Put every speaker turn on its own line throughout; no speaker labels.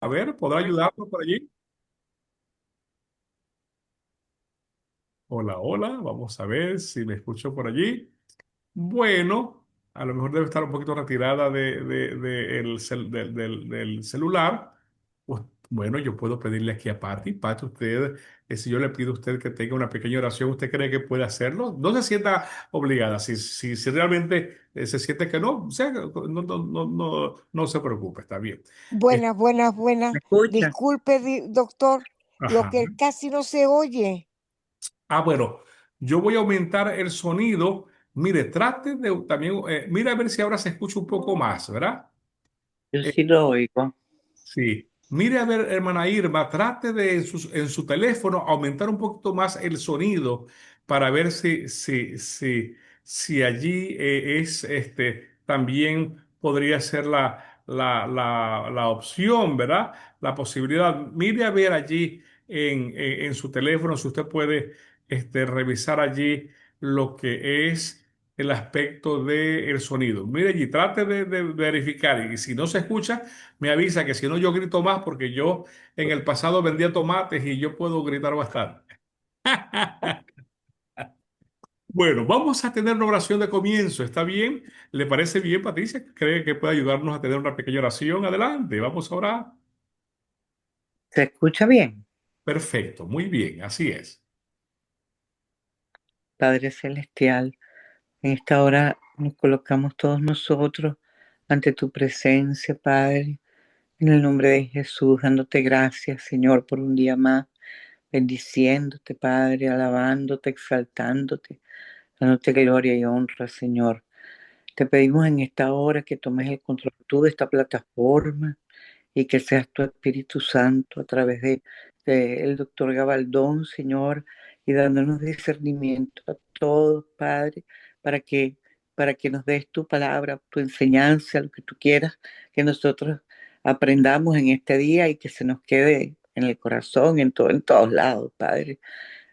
A ver, ¿podrá ayudarnos por allí? Hola, hola, vamos a ver si me escucho por allí. Bueno, a lo mejor debe estar un poquito retirada del celular. Pues, bueno, yo puedo pedirle aquí a Patty. Patty, usted, si yo le pido a usted que tenga una pequeña oración, ¿usted cree que puede hacerlo? No se sienta obligada. Si realmente se siente que no, o sea, no se preocupe, está bien. Eh,
Buenas, buenas, buenas.
¿Me escucha?
Disculpe, doctor, lo
ajá.
que casi no se oye.
Bueno, yo voy a aumentar el sonido. Mire, trate de también, mira a ver si ahora se escucha un poco más, ¿verdad?
Yo
Eh,
sí lo oigo.
Sí. Mire, a ver, hermana Irma, trate de en su teléfono aumentar un poquito más el sonido para ver si allí también podría ser la opción, ¿verdad? La posibilidad. Mire a ver allí en su teléfono si usted puede revisar allí lo que es el aspecto del sonido. Mire allí, trate de verificar y si no se escucha me avisa que si no yo grito más porque yo en el pasado vendía tomates y yo puedo gritar bastante. Bueno, vamos a tener una oración de comienzo, ¿está bien? ¿Le parece bien, Patricia? ¿Cree que puede ayudarnos a tener una pequeña oración? Adelante, vamos a orar.
¿Se escucha bien?
Perfecto, muy bien, así es.
Padre Celestial, en esta hora nos colocamos todos nosotros ante tu presencia, Padre, en el nombre de Jesús, dándote gracias, Señor, por un día más, bendiciéndote, Padre, alabándote, exaltándote, dándote gloria y honra, Señor. Te pedimos en esta hora que tomes el control tú de esta plataforma y que seas tu Espíritu Santo a través de el doctor Gabaldón, Señor, y dándonos discernimiento a todos, Padre, para que, para que nos des tu palabra, tu enseñanza, lo que tú quieras, que nosotros aprendamos en este día y que se nos quede en el corazón, en todos lados, Padre.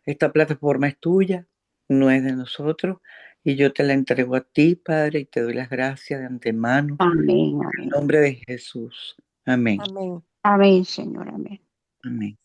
Esta plataforma es tuya, no es de nosotros, y yo te la entrego a ti, Padre, y te doy las gracias de antemano,
Amén,
en el
amén.
nombre de Jesús. Amén.
Amén.
Amén, Señor, amén.
Amén.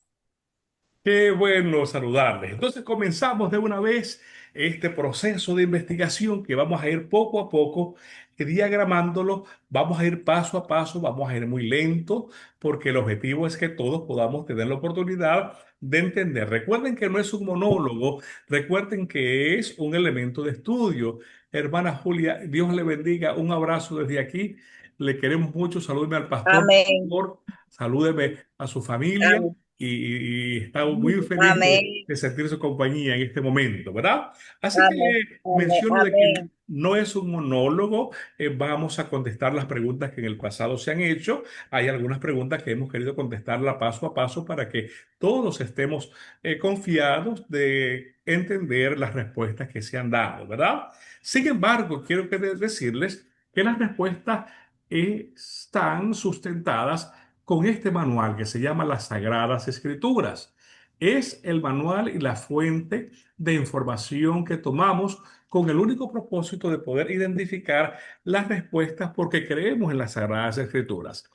Qué bueno saludarles. Entonces comenzamos de una vez este proceso de investigación que vamos a ir poco a poco, diagramándolo, vamos a ir paso a paso, vamos a ir muy lento, porque el objetivo es que todos podamos tener la oportunidad de entender. Recuerden que no es un monólogo, recuerden que es un elemento de estudio. Hermana Julia, Dios le bendiga, un abrazo desde aquí. Le queremos mucho, salúdeme al pastor, por
Amén.
favor, salúdeme a su familia
Amén.
y estamos muy felices
Amén.
de sentir su compañía en este momento, ¿verdad? Así que
Amén. Amén.
menciono de que
Amén.
no es un monólogo, vamos a contestar las preguntas que en el pasado se han hecho. Hay algunas preguntas que hemos querido contestarla paso a paso para que todos estemos confiados de entender las respuestas que se han dado, ¿verdad? Sin embargo, quiero decirles que las respuestas están sustentadas con este manual que se llama las Sagradas Escrituras. Es el manual y la fuente de información que tomamos con el único propósito de poder identificar las respuestas porque creemos en las Sagradas Escrituras.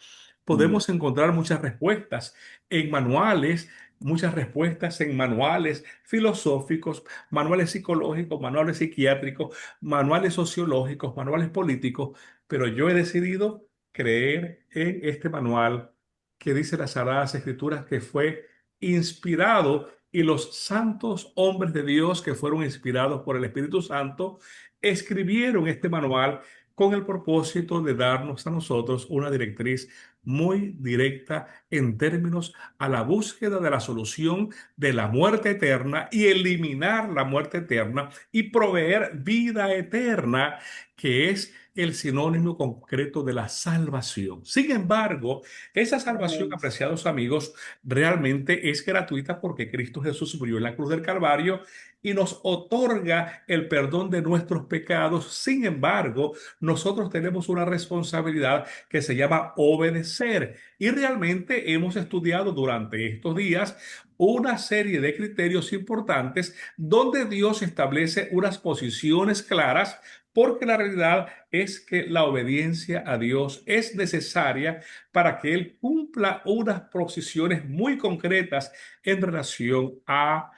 Podemos encontrar muchas respuestas en manuales, muchas respuestas en manuales filosóficos, manuales psicológicos, manuales psiquiátricos, manuales sociológicos, manuales políticos, pero yo he decidido creer en este manual que dice las Sagradas Escrituras que fue inspirado y los santos hombres de Dios que fueron inspirados por el Espíritu Santo escribieron este manual con el propósito de darnos a nosotros una directriz muy directa en términos a la búsqueda de la solución de la muerte eterna y eliminar la muerte eterna y proveer vida eterna, que es el sinónimo concreto de la salvación. Sin embargo, esa salvación,
Amén.
apreciados amigos, realmente es gratuita porque Cristo Jesús murió en la cruz del Calvario y nos otorga el perdón de nuestros pecados. Sin embargo, nosotros tenemos una responsabilidad que se llama obedecer. Y realmente hemos estudiado durante estos días una serie de criterios importantes donde Dios establece unas posiciones claras, porque la realidad es que la obediencia a Dios es necesaria para que Él cumpla unas posiciones muy concretas en relación a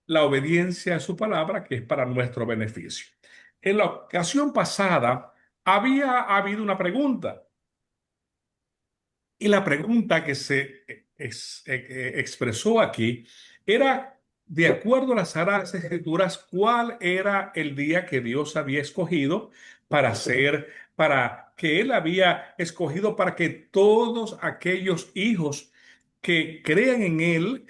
la obediencia a su palabra, que es para nuestro beneficio. En la ocasión pasada había habido una pregunta, y la pregunta que expresó aquí era, de acuerdo a las Sagradas Escrituras, ¿cuál era el día que Dios había escogido para que Él había escogido para que todos aquellos hijos que crean en Él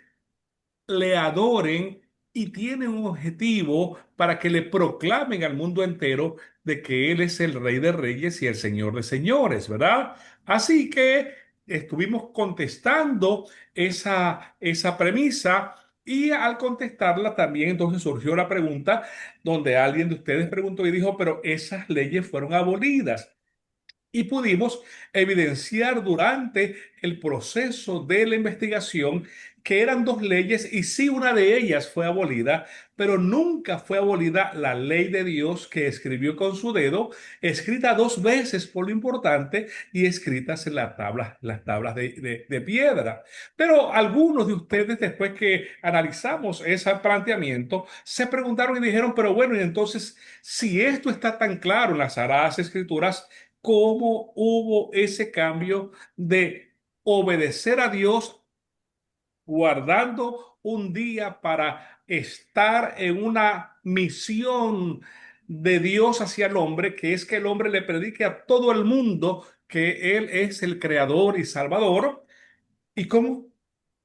le adoren y tienen un objetivo para que le proclamen al mundo entero de que Él es el Rey de Reyes y el Señor de Señores, ¿verdad? Así que estuvimos contestando esa premisa, y al contestarla también entonces surgió la pregunta donde alguien de ustedes preguntó y dijo, pero esas leyes fueron abolidas. Y pudimos evidenciar durante el proceso de la investigación que eran dos leyes, y sí, una de ellas fue abolida, pero nunca fue abolida la ley de Dios que escribió con su dedo, escrita dos veces por lo importante y escritas en las tablas de piedra. Pero algunos de ustedes, después que analizamos ese planteamiento, se preguntaron y dijeron, pero bueno, y entonces, si esto está tan claro en las Sagradas Escrituras, ¿cómo hubo ese cambio de obedecer a Dios guardando un día para estar en una misión de Dios hacia el hombre, que es que el hombre le predique a todo el mundo que Él es el creador y salvador? ¿Y cómo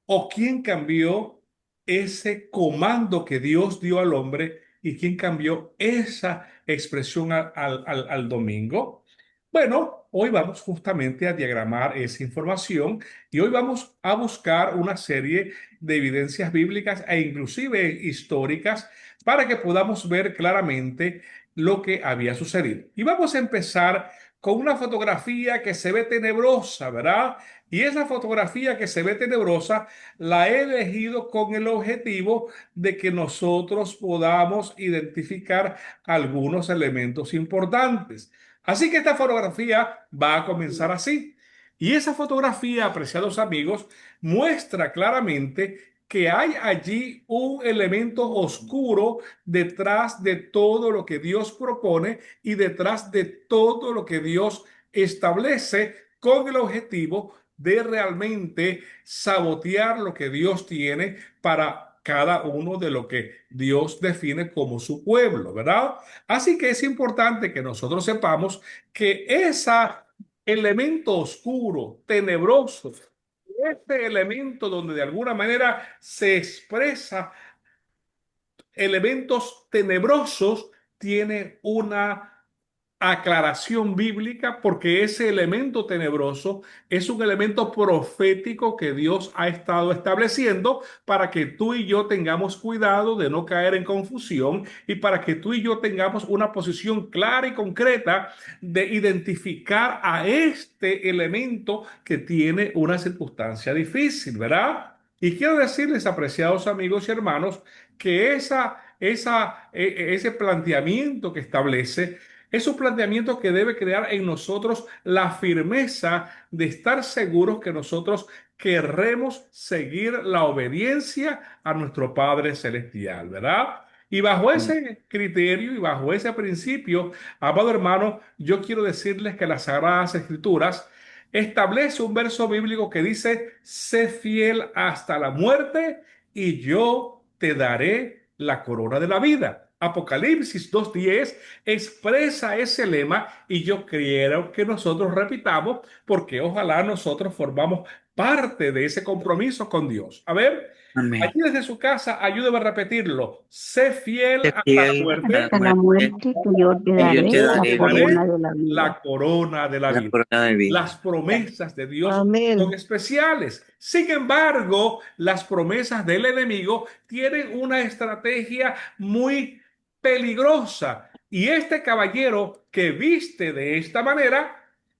o quién cambió ese comando que Dios dio al hombre, y quién cambió esa expresión al domingo? Bueno, hoy vamos justamente a diagramar esa información, y hoy vamos a buscar una serie de evidencias bíblicas e inclusive históricas para que podamos ver claramente lo que había sucedido. Y vamos a empezar con una fotografía que se ve tenebrosa, ¿verdad? Y esa fotografía que se ve tenebrosa la he elegido con el objetivo de que nosotros podamos identificar algunos elementos importantes. Así que esta fotografía va a comenzar así. Y esa fotografía, apreciados amigos, muestra claramente que hay allí un elemento oscuro detrás de todo lo que Dios propone y detrás de todo lo que Dios establece, con el objetivo de realmente sabotear lo que Dios tiene para cada uno de lo que Dios define como su pueblo, ¿verdad? Así que es importante que nosotros sepamos que ese elemento oscuro, tenebroso, este elemento donde de alguna manera se expresa elementos tenebrosos, tiene una aclaración bíblica, porque ese elemento tenebroso es un elemento profético que Dios ha estado estableciendo para que tú y yo tengamos cuidado de no caer en confusión, y para que tú y yo tengamos una posición clara y concreta de identificar a este elemento que tiene una circunstancia difícil, ¿verdad? Y quiero decirles, apreciados amigos y hermanos, que ese planteamiento que establece es un planteamiento que debe crear en nosotros la firmeza de estar seguros que nosotros querremos seguir la obediencia a nuestro Padre Celestial, ¿verdad? Y bajo ese criterio y bajo ese principio, amado hermano, yo quiero decirles que las Sagradas Escrituras establece un verso bíblico que dice: sé fiel hasta la muerte y yo te daré la corona de la vida. Apocalipsis 2:10 expresa ese lema, y yo quiero que nosotros repitamos, porque ojalá nosotros formamos parte de ese compromiso con Dios. A ver,
Amén.
allí desde su casa, ayúdeme a repetirlo. Sé fiel
Sé
hasta la
fiel a la
muerte
Hasta la
muerte
muerte que yo te
y yo
daré
te
y
la
daré
te
la vida,
corona
daré
de la vida.
la corona de la
la
vida.
corona de
Las
vida.
promesas de Dios son
Amén.
especiales. Sin embargo, las promesas del enemigo tienen una estrategia muy peligrosa. Y este caballero que viste de esta manera,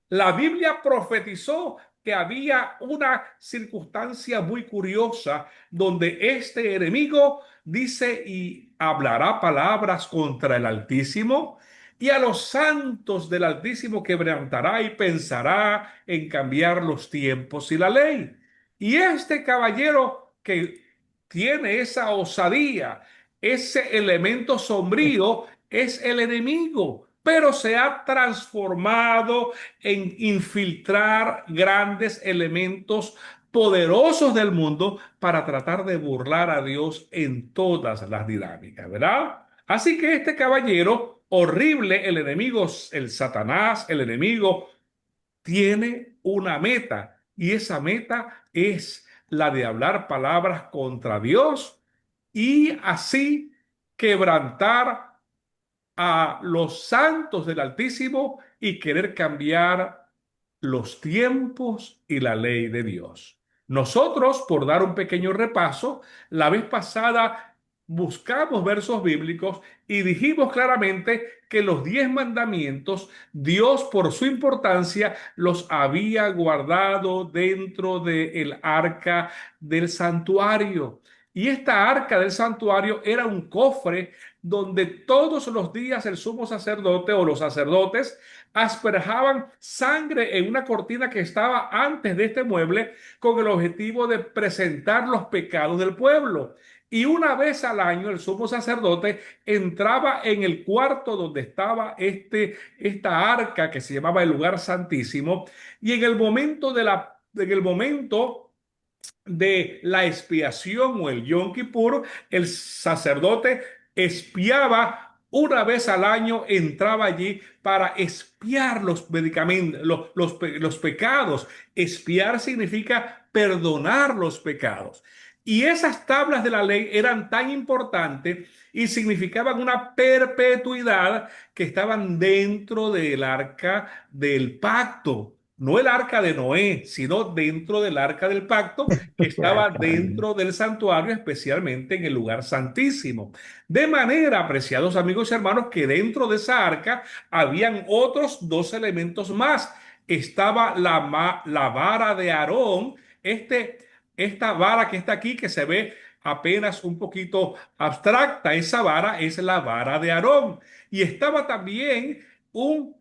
la Biblia profetizó que había una circunstancia muy curiosa donde este enemigo dice y hablará palabras contra el Altísimo y a los santos del Altísimo quebrantará y pensará en cambiar los tiempos y la ley. Y este caballero que tiene esa osadía, ese elemento sombrío, es el enemigo, pero se ha transformado en infiltrar grandes elementos poderosos del mundo para tratar de burlar a Dios en todas las dinámicas, ¿verdad? Así que este caballero horrible, el enemigo, el Satanás, el enemigo, tiene una meta y esa meta es la de hablar palabras contra Dios y así quebrantar a los santos del Altísimo y querer cambiar los tiempos y la ley de Dios. Nosotros, por dar un pequeño repaso, la vez pasada buscamos versos bíblicos y dijimos claramente que los 10 mandamientos, Dios por su importancia los había guardado dentro del arca del santuario. Y esta arca del santuario era un cofre donde todos los días el sumo sacerdote o los sacerdotes asperjaban sangre en una cortina que estaba antes de este mueble con el objetivo de presentar los pecados del pueblo. Y una vez al año el sumo sacerdote entraba en el cuarto donde estaba esta arca que se llamaba el lugar santísimo y en el momento de la expiación o el Yom Kippur, el sacerdote espiaba una vez al año, entraba allí para espiar los medicamentos, los pecados. Espiar significa perdonar los pecados. Y esas tablas de la ley eran tan importantes y significaban una perpetuidad que estaban dentro del arca del pacto. No el arca de Noé, sino dentro del arca del pacto que estaba dentro del santuario, especialmente en el lugar santísimo. De manera, apreciados amigos y hermanos, que dentro de esa arca habían otros dos elementos más. Estaba la vara de Aarón, esta vara que está aquí, que se ve apenas un poquito abstracta, esa vara es la vara de Aarón. Y estaba también un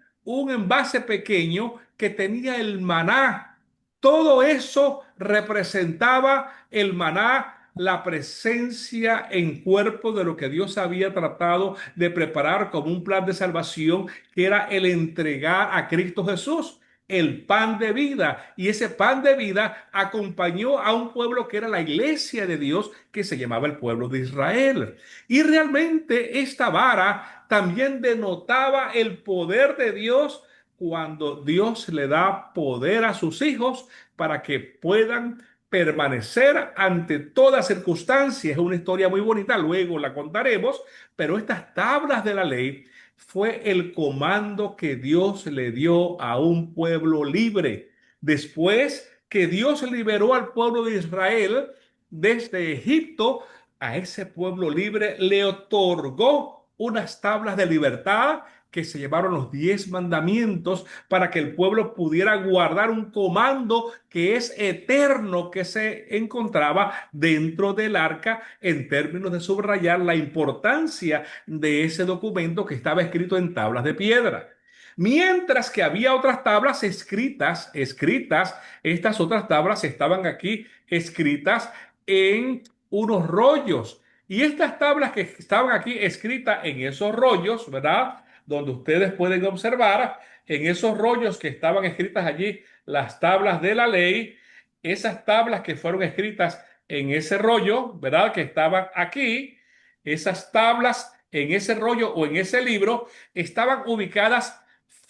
envase pequeño que tenía el maná. Todo eso representaba el maná, la presencia en cuerpo de lo que Dios había tratado de preparar como un plan de salvación, que era el entregar a Cristo Jesús el pan de vida. Y ese pan de vida acompañó a un pueblo que era la iglesia de Dios, que se llamaba el pueblo de Israel. Y realmente esta vara también denotaba el poder de Dios cuando Dios le da poder a sus hijos para que puedan permanecer ante toda circunstancia. Es una historia muy bonita, luego la contaremos, pero estas tablas de la ley fue el comando que Dios le dio a un pueblo libre. Después que Dios liberó al pueblo de Israel desde Egipto, a ese pueblo libre le otorgó unas tablas de libertad que se llevaron los 10 mandamientos para que el pueblo pudiera guardar un comando que es eterno, que se encontraba dentro del arca, en términos de subrayar la importancia de ese documento que estaba escrito en tablas de piedra. Mientras que había otras tablas escritas, estas otras tablas estaban aquí escritas en unos rollos. Y estas tablas que estaban aquí escritas en esos rollos, ¿verdad? Donde ustedes pueden observar en esos rollos que estaban escritas allí las tablas de la ley, esas tablas que fueron escritas en ese rollo, ¿verdad? Que estaban aquí, esas tablas en ese rollo o en ese libro estaban ubicadas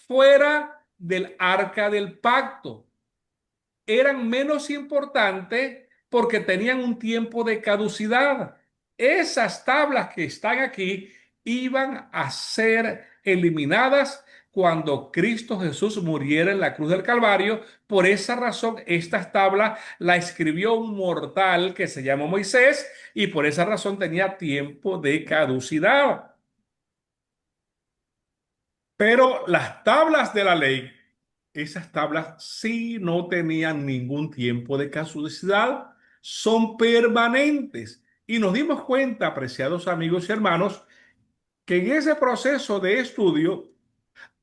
fuera del arca del pacto. eran menos importantes porque tenían un tiempo de caducidad. Esas tablas que están aquí iban a ser eliminadas cuando Cristo Jesús muriera en la cruz del Calvario. Por esa razón, estas tablas la escribió un mortal que se llamó Moisés y por esa razón tenía tiempo de caducidad. Pero las tablas de la ley, esas tablas sí no tenían ningún tiempo de caducidad, son permanentes. Y nos dimos cuenta, apreciados amigos y hermanos, que en ese proceso de estudio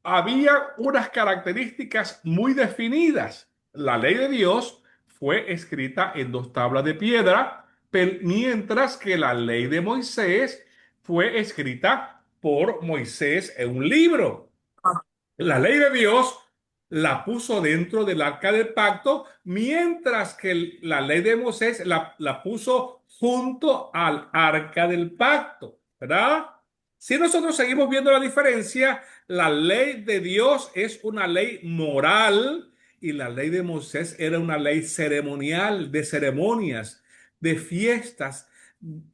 había unas características muy definidas. La ley de Dios fue escrita en dos tablas de piedra, mientras que la ley de Moisés fue escrita por Moisés en un libro. La ley de Dios la puso dentro del arca del pacto, mientras que la ley de Moisés la puso junto al arca del pacto, ¿verdad? Si nosotros seguimos viendo la diferencia, la ley de Dios es una ley moral y la ley de Moisés era una ley ceremonial, de ceremonias, de fiestas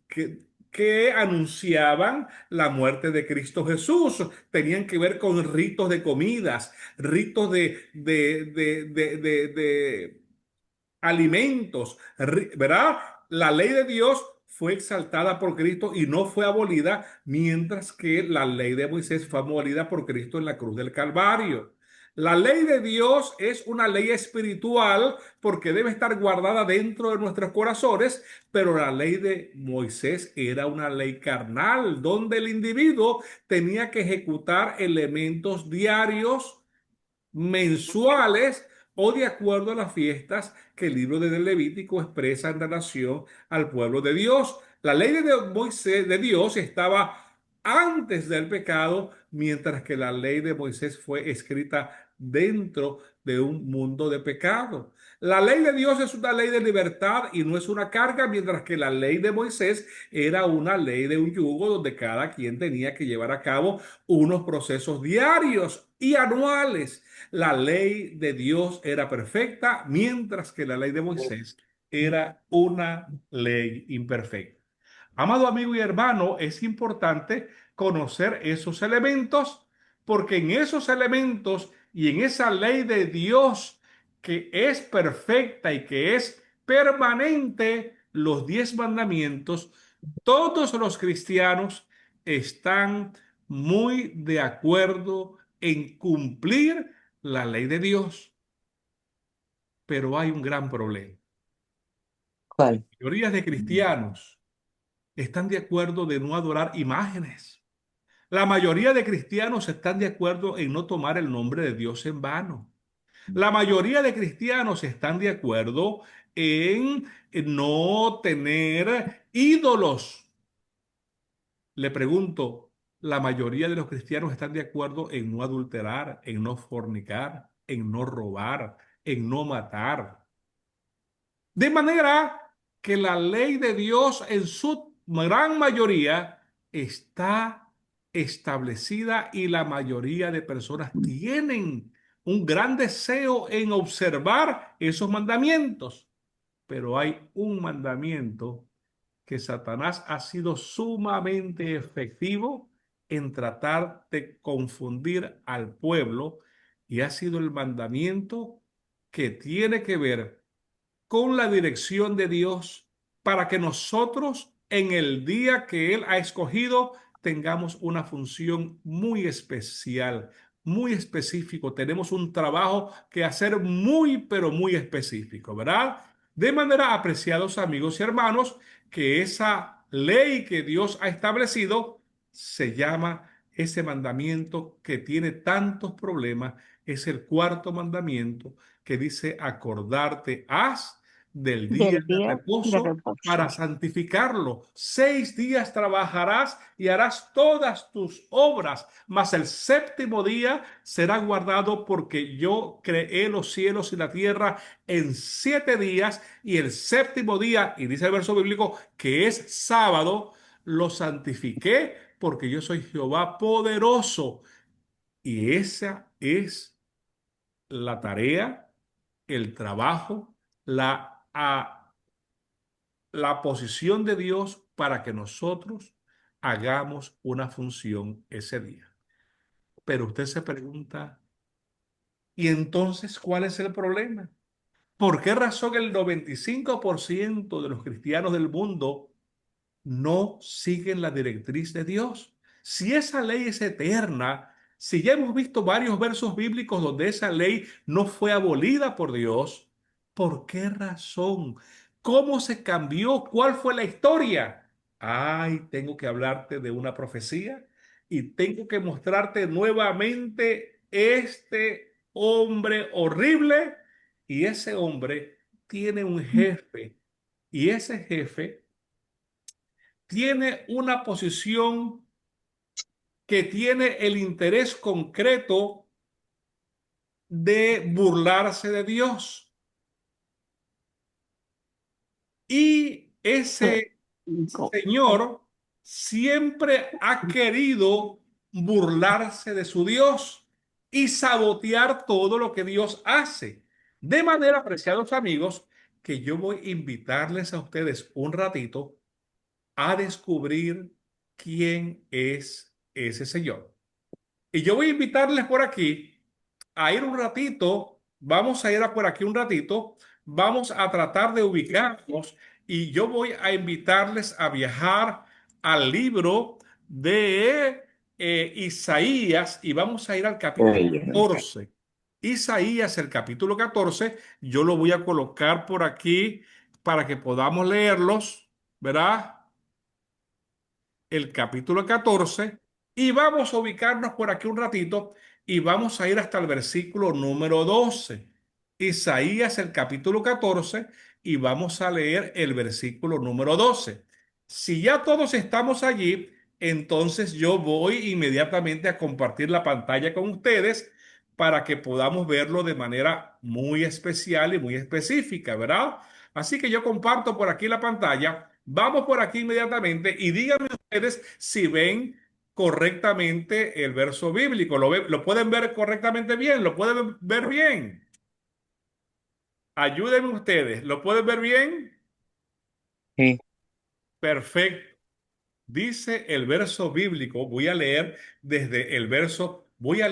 que anunciaban la muerte de Cristo Jesús. Tenían que ver con ritos de comidas, ritos de alimentos, ¿verdad? La ley de Dios fue exaltada por Cristo y no fue abolida, mientras que la ley de Moisés fue abolida por Cristo en la cruz del Calvario. La ley de Dios es una ley espiritual porque debe estar guardada dentro de nuestros corazones, pero la ley de Moisés era una ley carnal, donde el individuo tenía que ejecutar elementos diarios, mensuales o de acuerdo a las fiestas que el libro de Levítico expresa en relación al pueblo de Dios. La ley de Moisés, de Dios, estaba antes del pecado, mientras que la ley de Moisés fue escrita dentro de un mundo de pecado. La ley de Dios es una ley de libertad y no es una carga, mientras que la ley de Moisés era una ley de un yugo donde cada quien tenía que llevar a cabo unos procesos diarios y anuales. La ley de Dios era perfecta, mientras que la ley de Moisés era una ley imperfecta. Amado amigo y hermano, es importante conocer esos elementos porque en esos elementos y en esa ley de Dios que es perfecta y que es permanente, los 10 mandamientos, todos los cristianos están muy de acuerdo en cumplir la ley de Dios, pero hay un gran problema.
¿Cuál?
Mayorías de cristianos están de acuerdo de no adorar imágenes. La mayoría de cristianos están de acuerdo en no tomar el nombre de Dios en vano. La mayoría de cristianos están de acuerdo en no tener ídolos. Le pregunto, ¿la mayoría de los cristianos están de acuerdo en no adulterar, en no fornicar, en no robar, en no matar? De manera que la ley de Dios en su gran mayoría está establecida y la mayoría de personas tienen un gran deseo en observar esos mandamientos. Pero hay un mandamiento que Satanás ha sido sumamente efectivo en tratar de confundir al pueblo y ha sido el mandamiento que tiene que ver con la dirección de Dios para que nosotros en el día que Él ha escogido tengamos una función muy especial, muy específico. Tenemos un trabajo que hacer muy, pero muy específico, ¿verdad? De manera, apreciados amigos y hermanos, que esa ley que Dios ha establecido se llama ese mandamiento que tiene tantos problemas, es el cuarto mandamiento que dice acordarte has del día
Del
de
día de
reposo para
reposo.
santificarlo. 6 días trabajarás y harás todas tus obras, mas el séptimo día será guardado porque yo creé los cielos y la tierra en 7 días y el séptimo día, y dice el verso bíblico, que es sábado, lo santifiqué porque yo soy Jehová poderoso. Y esa es la tarea el trabajo, la posición de Dios para que nosotros hagamos una función ese día. Pero usted se pregunta, ¿y entonces cuál es el problema? ¿Por qué razón el 95% de los cristianos del mundo no siguen la directriz de Dios? Si esa ley es eterna, si ya hemos visto varios versos bíblicos donde esa ley no fue abolida por Dios, ¿por qué razón? ¿Cómo se cambió? ¿Cuál fue la historia? Ay, tengo que hablarte de una profecía y tengo que mostrarte nuevamente este hombre horrible, y ese hombre tiene un jefe, y ese jefe tiene una posición que tiene el interés concreto de burlarse de Dios. Y ese señor siempre ha querido burlarse de su Dios y sabotear todo lo que Dios hace. De manera, apreciados amigos, que yo voy a invitarles a ustedes un ratito a descubrir quién es ese señor. Y yo voy a invitarles por aquí a ir un ratito, vamos a ir a por aquí un ratito, vamos a tratar de ubicarnos y yo voy a invitarles a viajar al libro de Isaías y vamos a ir al capítulo
Ay,
14. Isaías, el capítulo 14, yo lo voy a colocar por aquí para que podamos leerlos, ¿verdad? El capítulo 14 y vamos a ubicarnos por aquí un ratito y vamos a ir hasta el versículo número 12. Isaías, el capítulo 14 y vamos a leer el versículo número 12. Si ya todos estamos allí, entonces yo voy inmediatamente a compartir la pantalla con ustedes para que podamos verlo de manera muy especial y muy específica, ¿verdad? Así que yo comparto por aquí la pantalla. Vamos por aquí inmediatamente y díganme ustedes si ven correctamente el verso bíblico. ¿Lo pueden ver correctamente bien? ¿Lo pueden ver bien? Ayúdenme ustedes. ¿Lo pueden ver bien?
sí.
Perfecto. Dice el verso bíblico, voy a leer desde el verso, vuelvo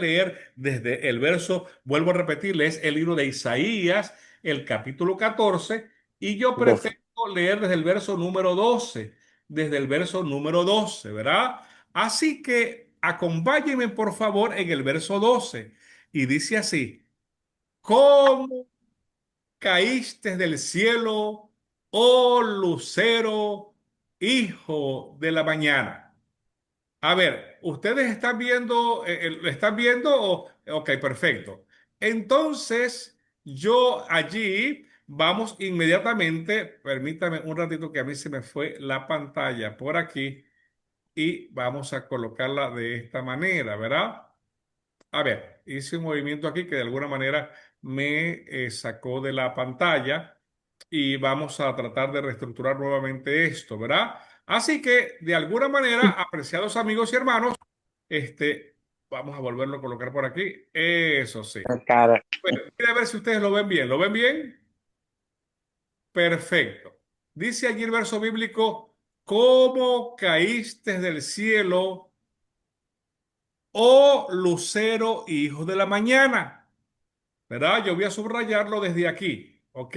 a repetirles, el libro de Isaías, el capítulo 14, y yo
Dos.
pretendo leer desde el verso número 12, desde el verso número 12, ¿verdad? Así que acompáñenme por favor en el verso 12, y dice así: ¿Cómo caíste del cielo, oh lucero, hijo de la mañana? A ver, ¿ustedes están viendo, lo están viendo? Ok, perfecto. Entonces, yo allí vamos inmediatamente, permítame un ratito que a mí se me fue la pantalla por aquí y vamos a colocarla de esta manera, ¿verdad? A ver, hice un movimiento aquí que de alguna manera me sacó de la pantalla y vamos a tratar de reestructurar nuevamente esto, ¿verdad? Así que, de alguna manera, apreciados amigos y hermanos, vamos a volverlo a colocar por aquí. Eso sí.
La cara.
Bueno, mira a ver si ustedes lo ven bien. ¿Lo ven bien? Perfecto. Dice allí el verso bíblico: ¿Cómo caíste del cielo, oh lucero, hijo de la mañana? ¿Verdad? Yo voy a subrayarlo desde aquí, ¿ok?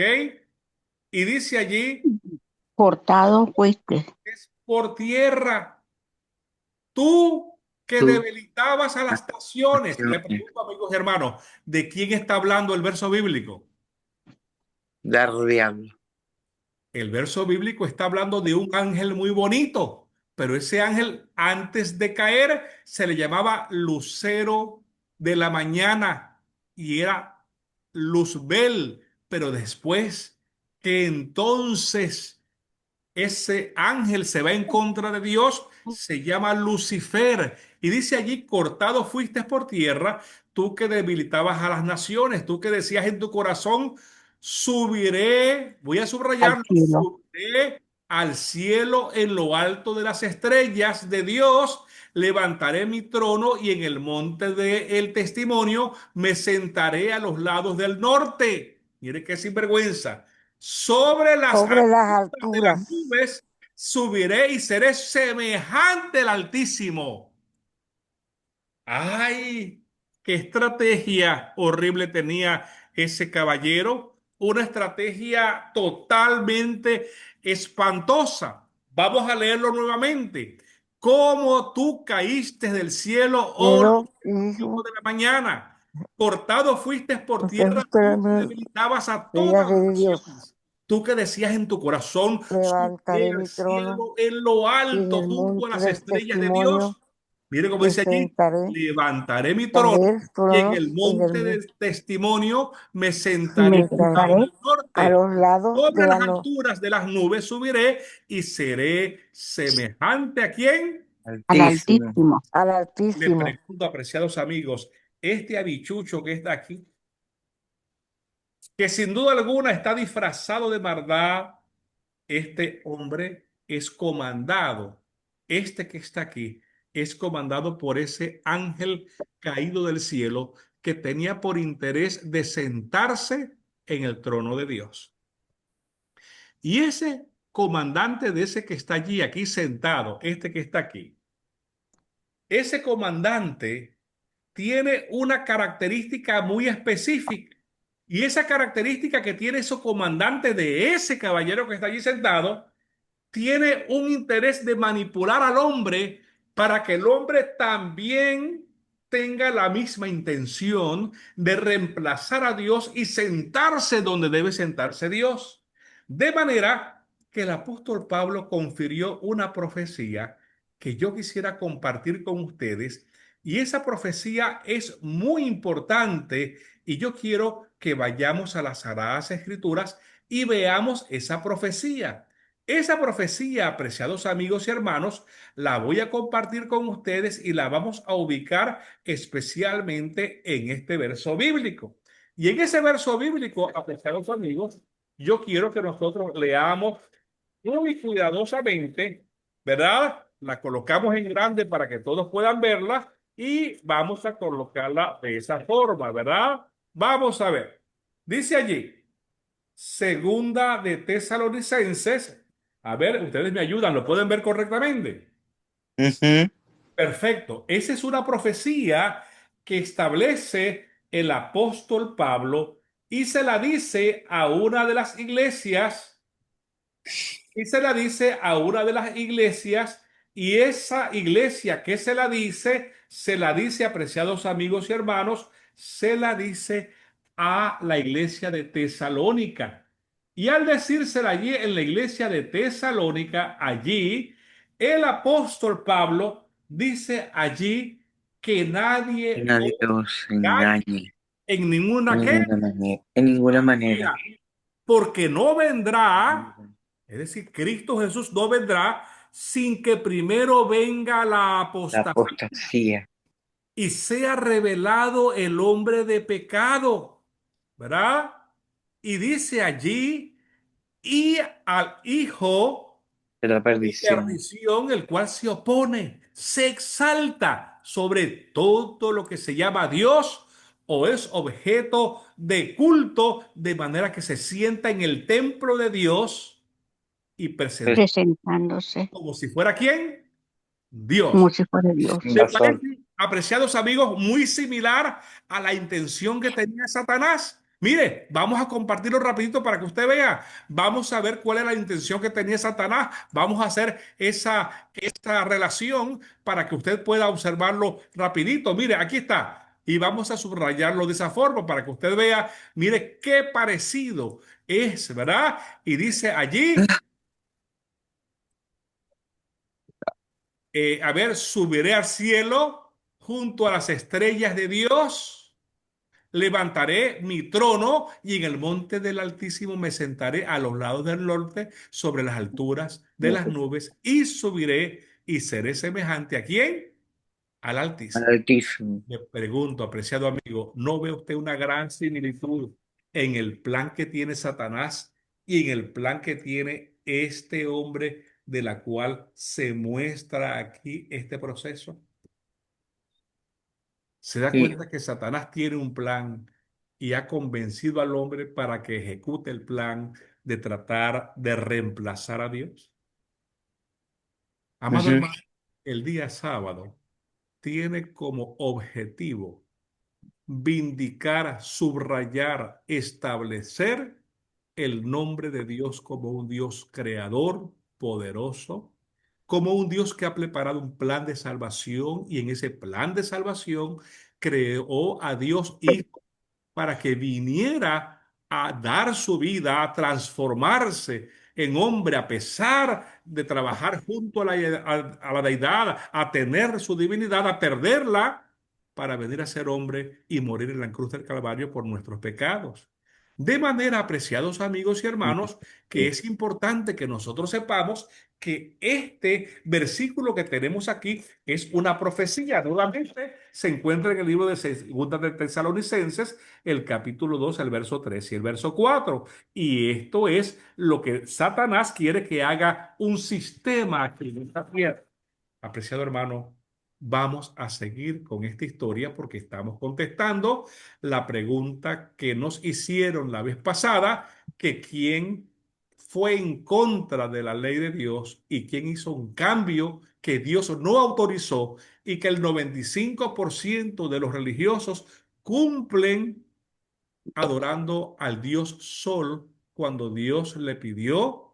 Y dice allí,
Cortado fuiste.
es por tierra. Tú que
Tú,
debilitabas a las naciones. Le pregunto, amigos y hermanos, ¿de quién está hablando el verso bíblico?
dar diablo.
El verso bíblico está hablando de un ángel muy bonito, pero ese ángel antes de caer se le llamaba lucero de la mañana y era Luzbel, pero después que entonces ese ángel se va en contra de Dios, se llama Lucifer. Y dice allí: cortado fuiste por tierra, tú que debilitabas a las naciones, tú que decías en tu corazón, subiré, voy a
Al
subrayarlo,
cielo.
subiré al cielo en lo alto de las estrellas de Dios, levantaré mi trono y en el monte del testimonio me sentaré a los lados del norte. mire qué sinvergüenza, sobre las
Sobre las
alturas de las
alturas.
nubes subiré y seré semejante al Altísimo. Ay, qué estrategia horrible tenía ese caballero. Una estrategia totalmente espantosa. Vamos a leerlo nuevamente. Cómo tú caíste del cielo, oh
Pero,
Hijo
hijo,
de la mañana. Cortado fuiste por
usted
tierra, tú que debilitabas a todas las
de Dios.
naciones. Tú que decías en tu corazón, subiré
Levantaré
al
mi trono
cielo en lo
y en
alto,
el
junto a
monte
las
del
estrellas de Dios.
testimonio
Mire cómo
me
dice allí,
sentaré.
levantaré mi trono
Daré
y en el
tronos en el
monte
monte.
del testimonio me sentaré
Me
Me
al lado
sentaré
sentaré
del
a
norte.
los lados
Sobre
de
las
la noche.
alturas de las nubes subiré y seré semejante ¿a quién?
al
Altísimo.
Altísimo.
Al
Le
Altísimo.
pregunto, apreciados amigos, este habichucho que está aquí, que sin duda alguna está disfrazado de maldad, este hombre es comandado, este que está aquí, es comandado por ese ángel caído del cielo que tenía por interés de sentarse en el trono de Dios. Y ese comandante de ese que está allí, aquí sentado, este que está aquí, ese comandante tiene una característica muy específica. Y esa característica que tiene ese comandante de ese caballero que está allí sentado tiene un interés de manipular al hombre para que el hombre también tenga la misma intención de reemplazar a Dios y sentarse donde debe sentarse Dios. De manera que el apóstol Pablo confirió una profecía que yo quisiera compartir con ustedes y esa profecía es muy importante y yo quiero que vayamos a las Sagradas Escrituras y veamos esa profecía. Esa profecía, apreciados amigos y hermanos, la voy a compartir con ustedes y la vamos a ubicar especialmente en este verso bíblico. Y en ese verso bíblico, apreciados amigos, yo quiero que nosotros leamos muy cuidadosamente, ¿verdad? La colocamos en grande para que todos puedan verla y vamos a colocarla de esa forma, ¿verdad? Vamos a ver. Dice allí. Segunda de Tesalonicenses. A ver, ustedes me ayudan, ¿lo pueden ver correctamente?
Ujú.
Perfecto. Esa es una profecía que establece el apóstol Pablo y se la dice a una de las iglesias y se la dice a una de las iglesias y esa iglesia que se la dice, apreciados amigos y hermanos, se la dice a la iglesia de Tesalónica. Y al decírsela allí en la iglesia de Tesalónica, allí, el apóstol Pablo dice allí que
Que
nadie
nadie
os
os
engañe
engañe
en
de
ninguna ¿qué?
ninguna manera. De ninguna manera.
Porque no vendrá, es decir, Cristo Jesús no vendrá sin que primero venga la
La
apostasía
apostasía.
y sea revelado el hombre de pecado, ¿verdad? Y dice allí, y al hijo
De la
de
perdición.
perdición, el cual se opone, se exalta sobre todo lo que se llama Dios o es objeto de culto, de manera que se sienta en el templo de Dios y presenta
Presentándose
como si fuera ¿quién?
como
Dios.
si fuera Dios.
¿Le
Invasor.
parece, apreciados amigos, muy similar a la intención que tenía Satanás? Mire, vamos a compartirlo rapidito para que usted vea. Vamos a ver cuál es la intención que tenía Satanás. Vamos a hacer esa relación para que usted pueda observarlo rapidito. Mire, aquí está. Y vamos a subrayarlo de esa forma para que usted vea, mire qué parecido es, ¿verdad? Y dice allí, a ver, subiré al cielo junto a las estrellas de Dios, levantaré mi trono y en el monte del Altísimo me sentaré a los lados del norte sobre las alturas de las nubes y subiré y seré semejante ¿a quién? Al
Al
Altísimo.
Altísimo.
Le pregunto, apreciado amigo, ¿no ve usted una gran similitud en el plan que tiene Satanás y en el plan que tiene este hombre de la cual se muestra aquí este proceso? Se da
Sí,
cuenta que Satanás tiene un plan y ha convencido al hombre para que ejecute el plan de tratar de reemplazar a Dios? Amado
Ujú.
hermano, el día sábado tiene como objetivo vindicar, subrayar, establecer el nombre de Dios como un Dios creador, poderoso, como un Dios que ha preparado un plan de salvación y en ese plan de salvación creó a Dios Hijo para que viniera a dar su vida, a transformarse en hombre, a pesar de trabajar junto a a la deidad, a tener su divinidad, a perderla, para venir a ser hombre y morir en la cruz del Calvario por nuestros pecados. De manera, apreciados amigos y hermanos, que es importante que nosotros sepamos que este versículo que tenemos aquí es una profecía. Nuevamente se encuentra en el libro de Segunda de Tesalonicenses, el capítulo 2, el verso 3 y el verso 4. Y esto es lo que Satanás quiere que haga un sistema aquí en esta tierra. Apreciado hermano, vamos a seguir con esta historia porque estamos contestando la pregunta que nos hicieron la vez pasada, que quién fue en contra de la ley de Dios y quién hizo un cambio que Dios no autorizó y que el 95% de los religiosos cumplen adorando al Dios Sol cuando Dios le pidió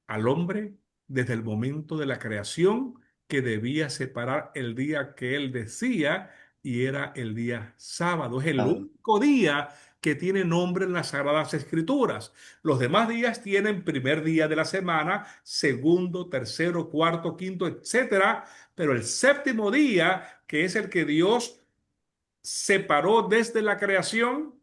al hombre desde el momento de la creación que debía separar el día que él decía y era el día sábado. Es el
Ah,
único día que tiene nombre en las Sagradas Escrituras. Los demás días tienen primer día de la semana, segundo, tercero, cuarto, quinto, etcétera, pero el séptimo día, que es el que Dios separó desde la creación,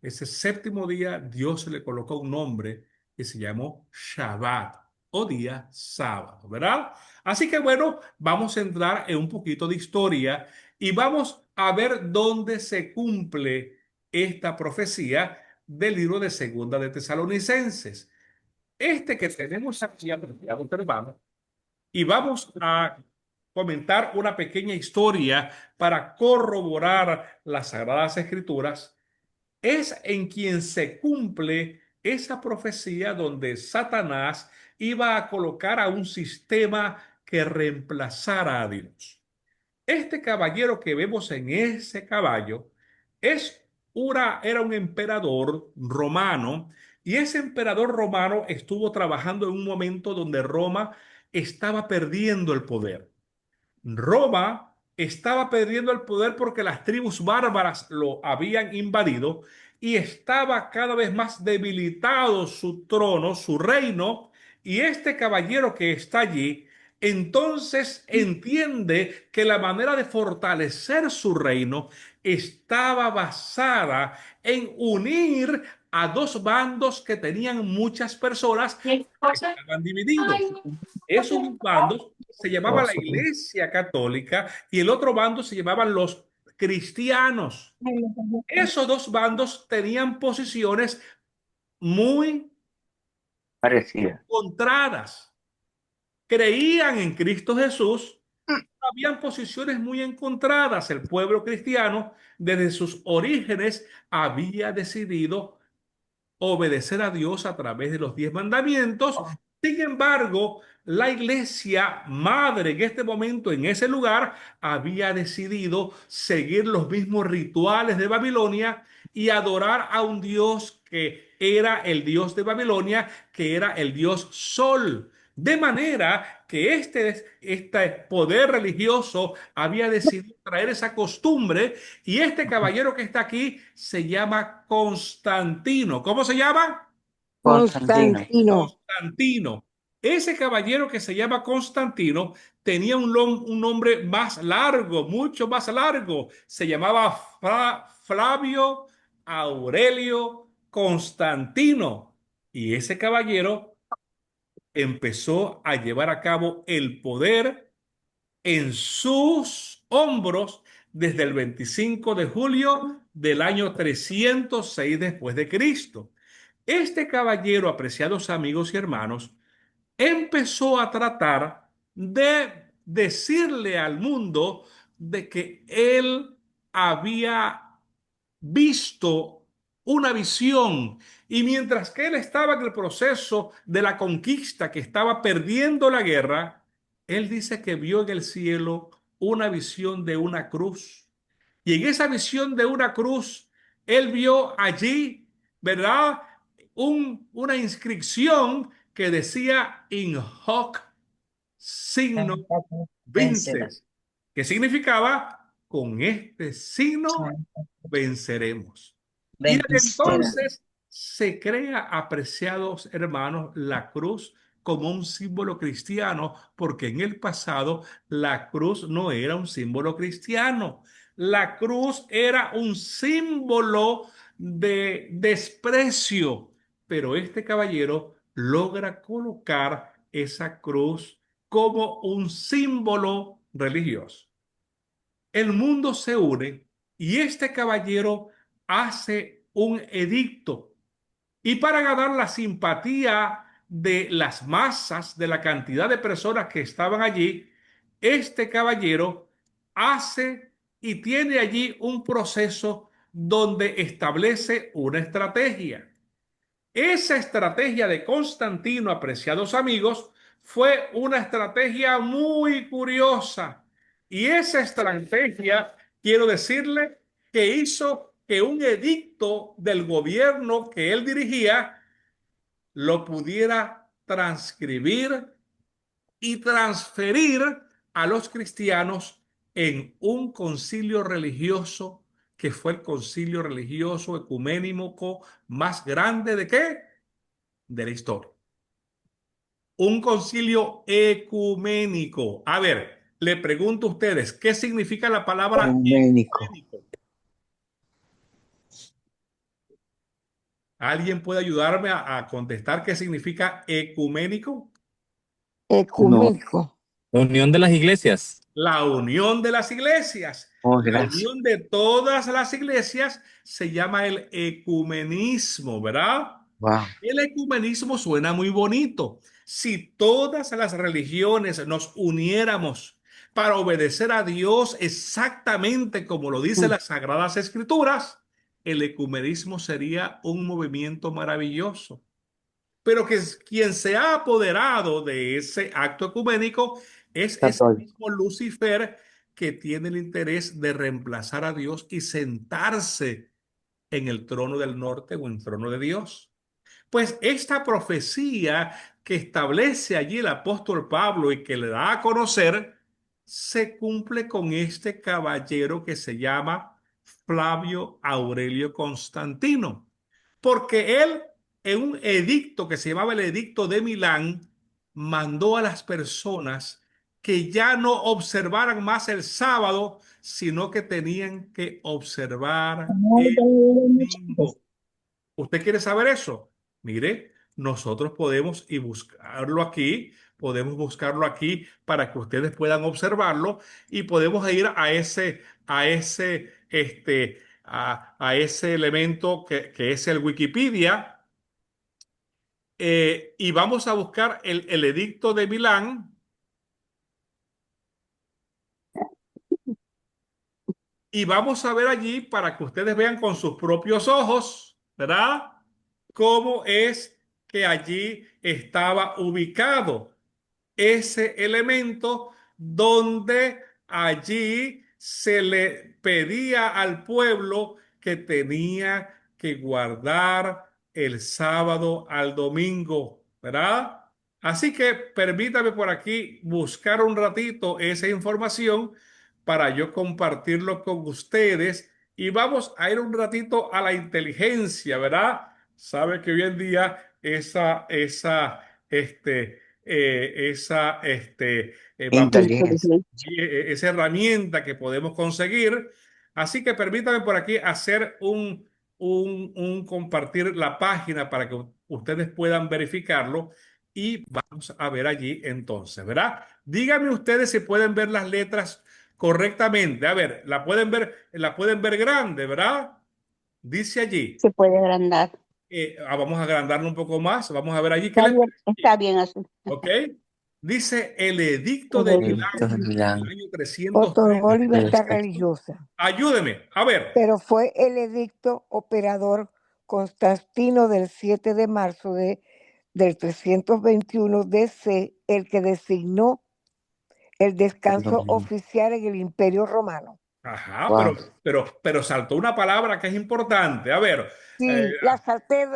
ese séptimo día Dios le colocó un nombre que se llamó Shabbat o día sábado, ¿verdad? Así que bueno, vamos a entrar en un poquito de historia y vamos a ver dónde se cumple esta profecía del libro de Segunda de Tesalonicenses. Este que tenemos aquí, apreciados hermanos, y vamos a comentar una pequeña historia para corroborar las Sagradas Escrituras es en quien se cumple esa profecía donde Satanás iba a colocar a un sistema que reemplazara a Dios. Este caballero que vemos en ese caballo era un emperador romano y ese emperador romano estuvo trabajando en un momento donde Roma estaba perdiendo el poder. Roma estaba perdiendo el poder porque las tribus bárbaras lo habían invadido y estaba cada vez más debilitado su trono, su reino, y este caballero que está allí entonces entiende que la manera de fortalecer su reino estaba basada en unir a dos bandos que tenían muchas personas que estaban divididos. Esos bandos se llamaba la Iglesia Católica y el otro bando se llamaban los cristianos. Esos dos bandos tenían posiciones muy
parecida.
encontradas. Creían en Cristo Jesús, habían posiciones muy encontradas. El pueblo cristiano, desde sus orígenes, había decidido obedecer a Dios a través de los 10 mandamientos. Sin embargo, la iglesia madre en este momento, en ese lugar, había decidido seguir los mismos rituales de Babilonia y adorar a un Dios que era el Dios de Babilonia, que era el Dios Sol. De manera que este poder religioso había decidido traer esa costumbre y este caballero que está aquí se llama Constantino. ¿Cómo se llama?
Constantino.
Constantino.
Constantino. Ese caballero que se llama Constantino tenía un nombre más largo, mucho más largo. Se llamaba Flavio Aurelio Constantino. Y ese caballero empezó a llevar a cabo el poder en sus hombros desde el 25 de julio del año 306 después de Cristo. Este caballero, apreciados amigos y hermanos, empezó a tratar de decirle al mundo de que él había visto una visión. Y mientras que él estaba en el proceso de la conquista, que estaba perdiendo la guerra, él dice que vio en el cielo una visión de una cruz. Y en esa visión de una cruz, él vio allí, ¿verdad? Una inscripción que decía in hoc signo vinces, que significaba con este signo venceremos. Y desde
Vencerá.
entonces se crea, apreciados hermanos, la cruz como un símbolo cristiano, porque en el pasado la cruz no era un símbolo cristiano. La cruz era un símbolo de desprecio, pero este caballero logra colocar esa cruz como un símbolo religioso. El mundo se une y este caballero hace un edicto. Y para ganar la simpatía de las masas, de la cantidad de personas que estaban allí, este caballero hace y tiene allí un proceso donde establece una estrategia. Esa estrategia de Constantino, apreciados amigos, fue una estrategia muy curiosa. Y esa estrategia, quiero decirle, que hizo que un edicto del gobierno que él dirigía lo pudiera transcribir y transferir a los cristianos en un concilio religioso que fue el concilio religioso ecuménico más grande de ¿qué? De la historia. Un concilio ecuménico. A ver, le pregunto a ustedes, ¿qué significa la palabra
Ecuménico.
ecuménico? ¿Alguien puede ayudarme a contestar qué significa ecuménico?
No,
Ecuménico.
La unión de las iglesias.
La unión de las iglesias.
oh,
La
gracias.
unión de todas las iglesias se llama el ecumenismo, ¿verdad?
Wow.
El ecumenismo suena muy bonito. Si todas las religiones nos uniéramos para obedecer a Dios exactamente como lo dicen las Sagradas Escrituras, el ecumenismo sería un movimiento maravilloso. Pero que quien se ha apoderado de ese acto ecuménico es ese
Católico.
mismo Lucifer que tiene el interés de reemplazar a Dios y sentarse en el trono del norte o en el trono de Dios. Pues esta profecía que establece allí el apóstol Pablo y que le da a conocer, se cumple con este caballero que se llama Flavio Aurelio Constantino, porque él en un edicto que se llamaba el Edicto de Milán, mandó a las personas que ya no observaran más el sábado, sino que tenían que observar el domingo. ¿Usted quiere saber eso? Mire, nosotros podemos y buscarlo aquí, podemos buscarlo aquí para que ustedes puedan observarlo y podemos ir a ese elemento que es el Wikipedia, y vamos a buscar el Edicto de Milán y vamos a ver allí para que ustedes vean con sus propios ojos, ¿verdad? Cómo es que allí estaba ubicado ese elemento donde allí se le pedía al pueblo que tenía que guardar el sábado al domingo, ¿verdad? Así que permítame por aquí buscar un ratito esa información para yo compartirlo con ustedes y vamos a ir un ratito a la inteligencia, ¿verdad? Sabe que hoy en día vamos,
Inteligencia.
Inteligencia.
esa herramienta que podemos conseguir. Así que permítame por aquí hacer un compartir la página para que ustedes puedan verificarlo y vamos a ver allí entonces, ¿verdad? Díganme ustedes si pueden ver las letras correctamente. A ver, la pueden ver grande, ¿verdad? Dice allí.
Se puede agrandar.
Vamos a agrandarlo un poco más. Vamos a ver allí qué letra.
Está bien así.
¿Ok? Dice el edicto de
Edicto de
Milán del
Milán.
año 313.
Otorgó libertad
Este,
religiosa,
Ayúdeme, a ver.
pero fue el edicto operador Constantino del 7 de marzo del 321 DC el que designó el descanso oficial en el Imperio Romano.
Ajá,
Wow.
pero saltó una palabra que es importante. A ver, eh,
Sí, la salté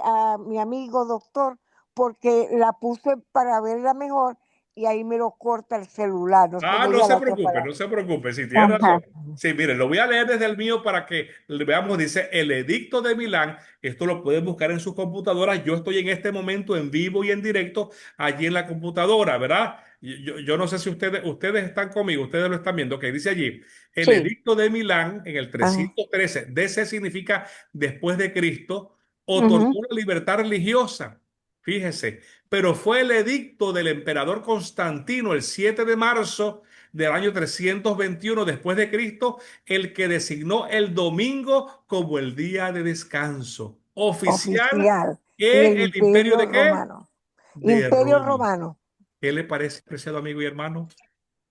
a mi amigo doctor porque la puse para verla mejor y ahí me lo corta el celular, no se
no
veía
se
la otra
preocupe, no
palabra.
se preocupe, si tiene razón.
Ajá.
Sí, mire, lo voy a leer desde el mío para que le veamos. Dice el edicto de Milán. Esto lo pueden buscar en sus computadoras. Yo estoy en este momento en vivo y en directo allí en la computadora, ¿verdad? Yo no sé si ustedes están conmigo, ustedes lo están viendo, que dice allí, el
Sí,
edicto de Milán en el
ajá,
313, DC significa después de Cristo,
ujú,
otorgó la libertad religiosa. Fíjese, pero fue el edicto del emperador Constantino el 7 de marzo del año 321 después de Cristo, el que designó el domingo como el día de descanso oficial
oficial en
en
el
el imperio
Imperio
de ¿qué?
Romano.
De
Imperio
Roma.
Romano.
¿Qué le parece, preciado amigo y hermano?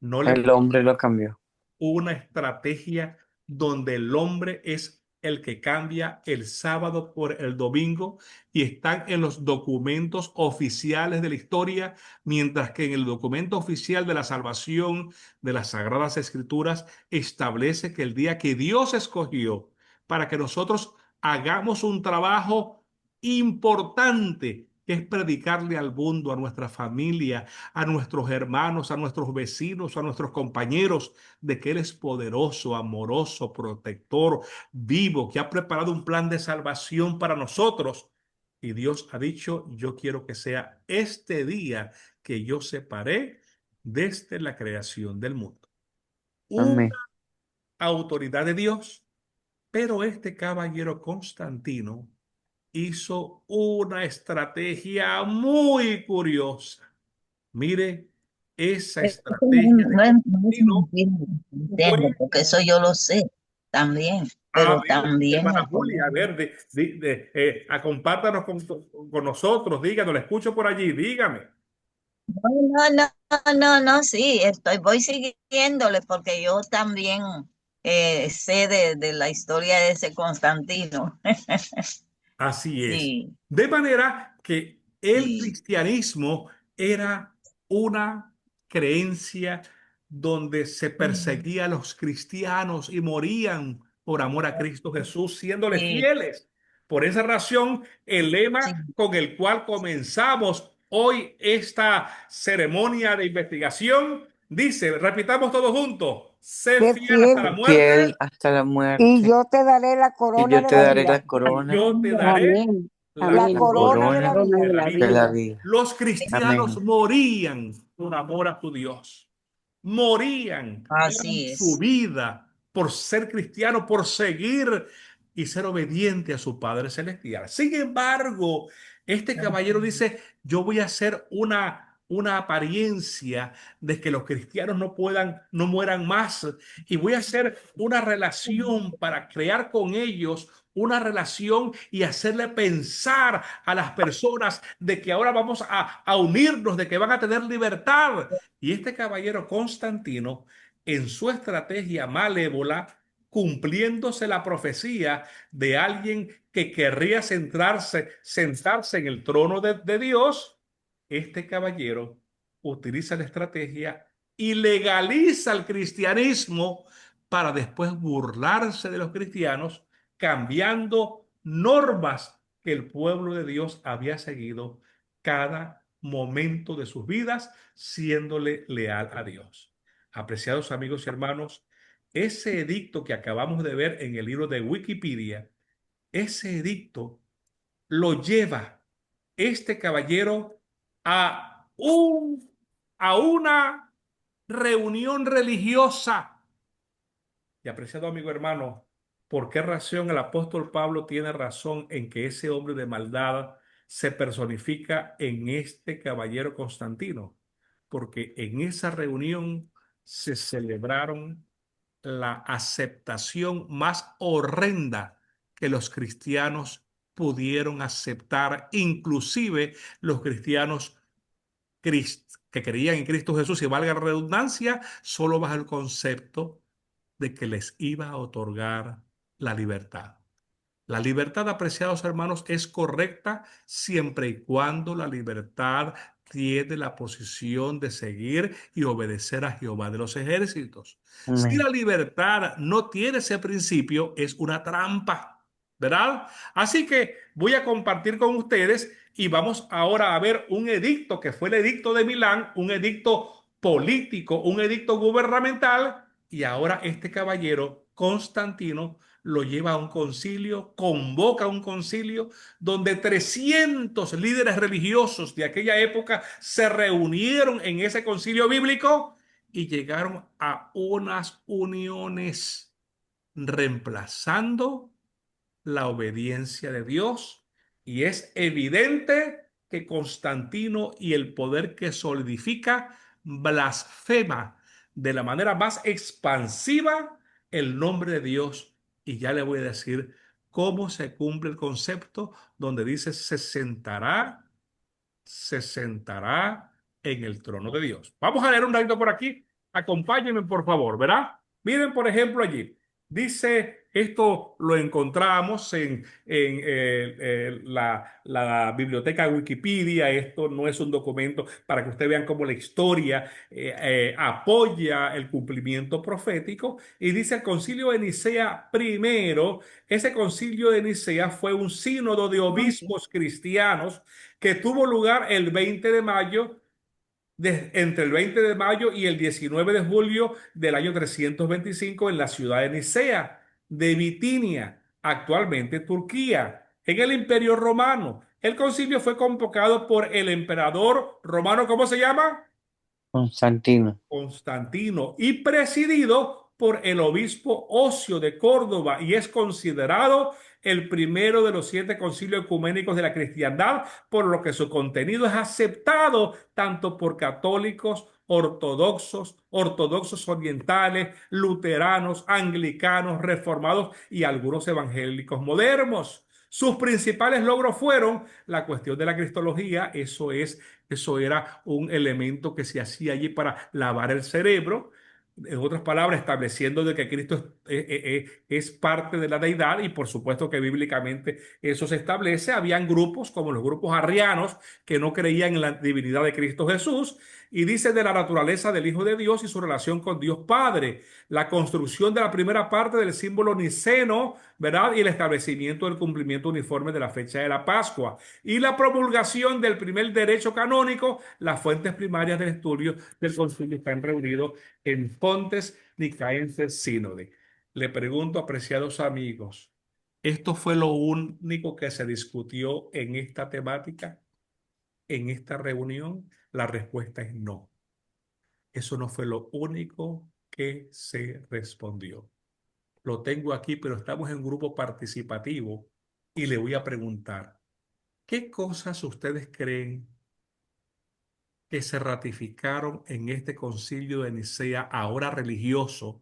¿No le
El hombre lo cambió.
una estrategia donde el hombre es el que cambia el sábado por el domingo y están en los documentos oficiales de la historia, mientras que en el documento oficial de la salvación de las Sagradas Escrituras establece que el día que Dios escogió para que nosotros hagamos un trabajo importante, que es predicarle al mundo, a nuestra familia, a nuestros hermanos, a nuestros vecinos, a nuestros compañeros, de que Él es poderoso, amoroso, protector, vivo, que ha preparado un plan de salvación para nosotros. Y Dios ha dicho, yo quiero que sea este día que yo separé desde la creación del mundo. Una
Amén.
autoridad de Dios, pero este caballero Constantino hizo una estrategia muy curiosa. Mire, esa estrategia de
No es
Constantino
mentira,
fue.
entiendo, porque eso yo lo sé también,
A
pero
ver,
también
hermana
es
Julia, a
bueno.
ver, compártanos con nosotros, díganos, le escucho por allí, dígame.
No, sí, voy siguiéndole porque yo también sé de la historia de ese Constantino.
Así es.
Sí,
De manera que el
sí,
cristianismo era una creencia donde se perseguía a los cristianos y morían por amor a Cristo Jesús, siéndole
sí,
fieles. Por esa razón, el
sí.
lema con el cual comenzamos hoy esta ceremonia de investigación dice, repitamos todos juntos, sé
Sé
fiel hasta la
fiel
muerte
Fiel hasta la
y
muerte.
yo te daré la
Y
corona
yo
de
te
la
daré la
vida.
y
corona,
yo te daré
Amén,
la
La
amén.
la
corona de
corona
la
corona
Corona
de
de
vida.
la
la
de la
vida.
vida.
vida.
Los cristianos
Amén.
morían por amor a tu Dios. Morían, daban
Así
su
es.
vida por ser cristiano, por seguir y ser obediente a su Padre Celestial. Sin embargo, este caballero dice, yo voy a hacer una apariencia de que los cristianos no mueran más y voy a hacer una relación para crear con ellos una relación y hacerle pensar a las personas de que ahora vamos a unirnos, de que van a tener libertad. Y este caballero Constantino, en su estrategia malévola, cumpliéndose la profecía de alguien que querría sentarse en el trono de Dios, este caballero utiliza la estrategia y legaliza el cristianismo para después burlarse de los cristianos, cambiando normas que el pueblo de Dios había seguido cada momento de sus vidas, siéndole leal a Dios. Apreciados amigos y hermanos, ese edicto que acabamos de ver en el libro de Wikipedia, ese edicto lo lleva este caballero a una reunión religiosa. Y apreciado amigo hermano, ¿por qué razón el apóstol Pablo tiene razón en que ese hombre de maldad se personifica en este caballero Constantino? Porque en esa reunión se celebraron la aceptación más horrenda que los cristianos pudieron aceptar, inclusive los cristianos que creían en Cristo Jesús, y valga la redundancia, solo bajo el concepto de que les iba a otorgar la libertad. La libertad, apreciados hermanos, es correcta siempre y cuando la libertad tiene la posición de seguir y obedecer a Jehová de los ejércitos. Si
Amén.
la libertad no tiene ese principio, es una trampa, ¿verdad? Así que voy a compartir con ustedes y vamos ahora a ver un edicto que fue el edicto de Milán, un edicto político, un edicto gubernamental, y ahora este caballero, Constantino, lo lleva a un concilio, convoca a un concilio donde 300 líderes religiosos de aquella época se reunieron en ese concilio bíblico y llegaron a unas uniones reemplazando la obediencia de Dios. Y es evidente que Constantino y el poder que solidifica blasfema de la manera más expansiva el nombre de Dios. Y ya le voy a decir cómo se cumple el concepto donde dice se sentará en el trono de Dios. Vamos a leer un ratito por aquí. Acompáñenme, por favor, ¿verdad? Miren, por ejemplo, allí. Dice, esto lo encontramos en la biblioteca Wikipedia. Esto no es un documento para que ustedes vean cómo la historia apoya el cumplimiento profético. Y dice el concilio de Nicea primero. Ese concilio de Nicea fue un sínodo de obispos cristianos que tuvo lugar el 20 de mayo, entre el 20 de mayo y el 19 de julio del año 325 en la ciudad de Nicea, de Bitinia, actualmente Turquía, en el Imperio Romano. El concilio fue convocado por el emperador romano, ¿cómo se llama?
Constantino.
Constantino, y presidido por el obispo Ocio de Córdoba, y es considerado el primero de los 7 concilios ecuménicos de la cristiandad, por lo que su contenido es aceptado tanto por católicos, ortodoxos orientales, luteranos, anglicanos, reformados y algunos evangélicos modernos. Sus principales logros fueron la cuestión de la cristología. Eso era un elemento que se hacía allí para lavar el cerebro. En otras palabras, estableciendo de que Cristo es parte de la deidad, y por supuesto que bíblicamente eso se establece. Habían grupos como los grupos arrianos que no creían en la divinidad de Cristo Jesús, y dice de la naturaleza del Hijo de Dios y su relación con Dios Padre, la construcción de la primera parte del símbolo niceno, ¿verdad? Y el establecimiento del cumplimiento uniforme de la fecha de la Pascua y la promulgación del primer derecho canónico. Las fuentes primarias del estudio del concilio están reunidos en Fontes Nicaenses Sínode. Le pregunto, apreciados amigos, ¿esto fue lo único que se discutió en esta temática, en esta reunión? La respuesta es no. Eso no fue lo único que se respondió. Lo tengo aquí, pero estamos en un grupo participativo y le voy a preguntar, ¿qué cosas ustedes creen que se ratificaron en este concilio de Nicea, ahora religioso?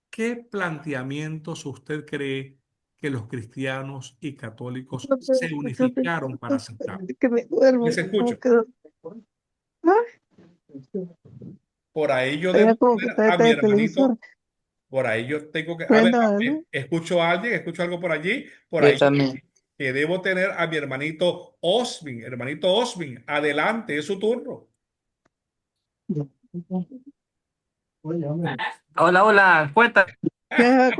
¿Qué planteamientos usted cree que los cristianos y católicos se unificaron para aceptar?
Que me duermo.
Les escucho. Por ahí yo
Era
debo
como que
tener
está
a mi
detrás del televisor.
hermanito. Por ahí yo tengo que, a ver,
Prenda, ¿no?
escucho a alguien, escucho algo por allí, por
Yo
ahí
también.
que debo tener a mi hermanito Osmin, adelante, es su turno.
Hola, hola, cuenta.
Ya,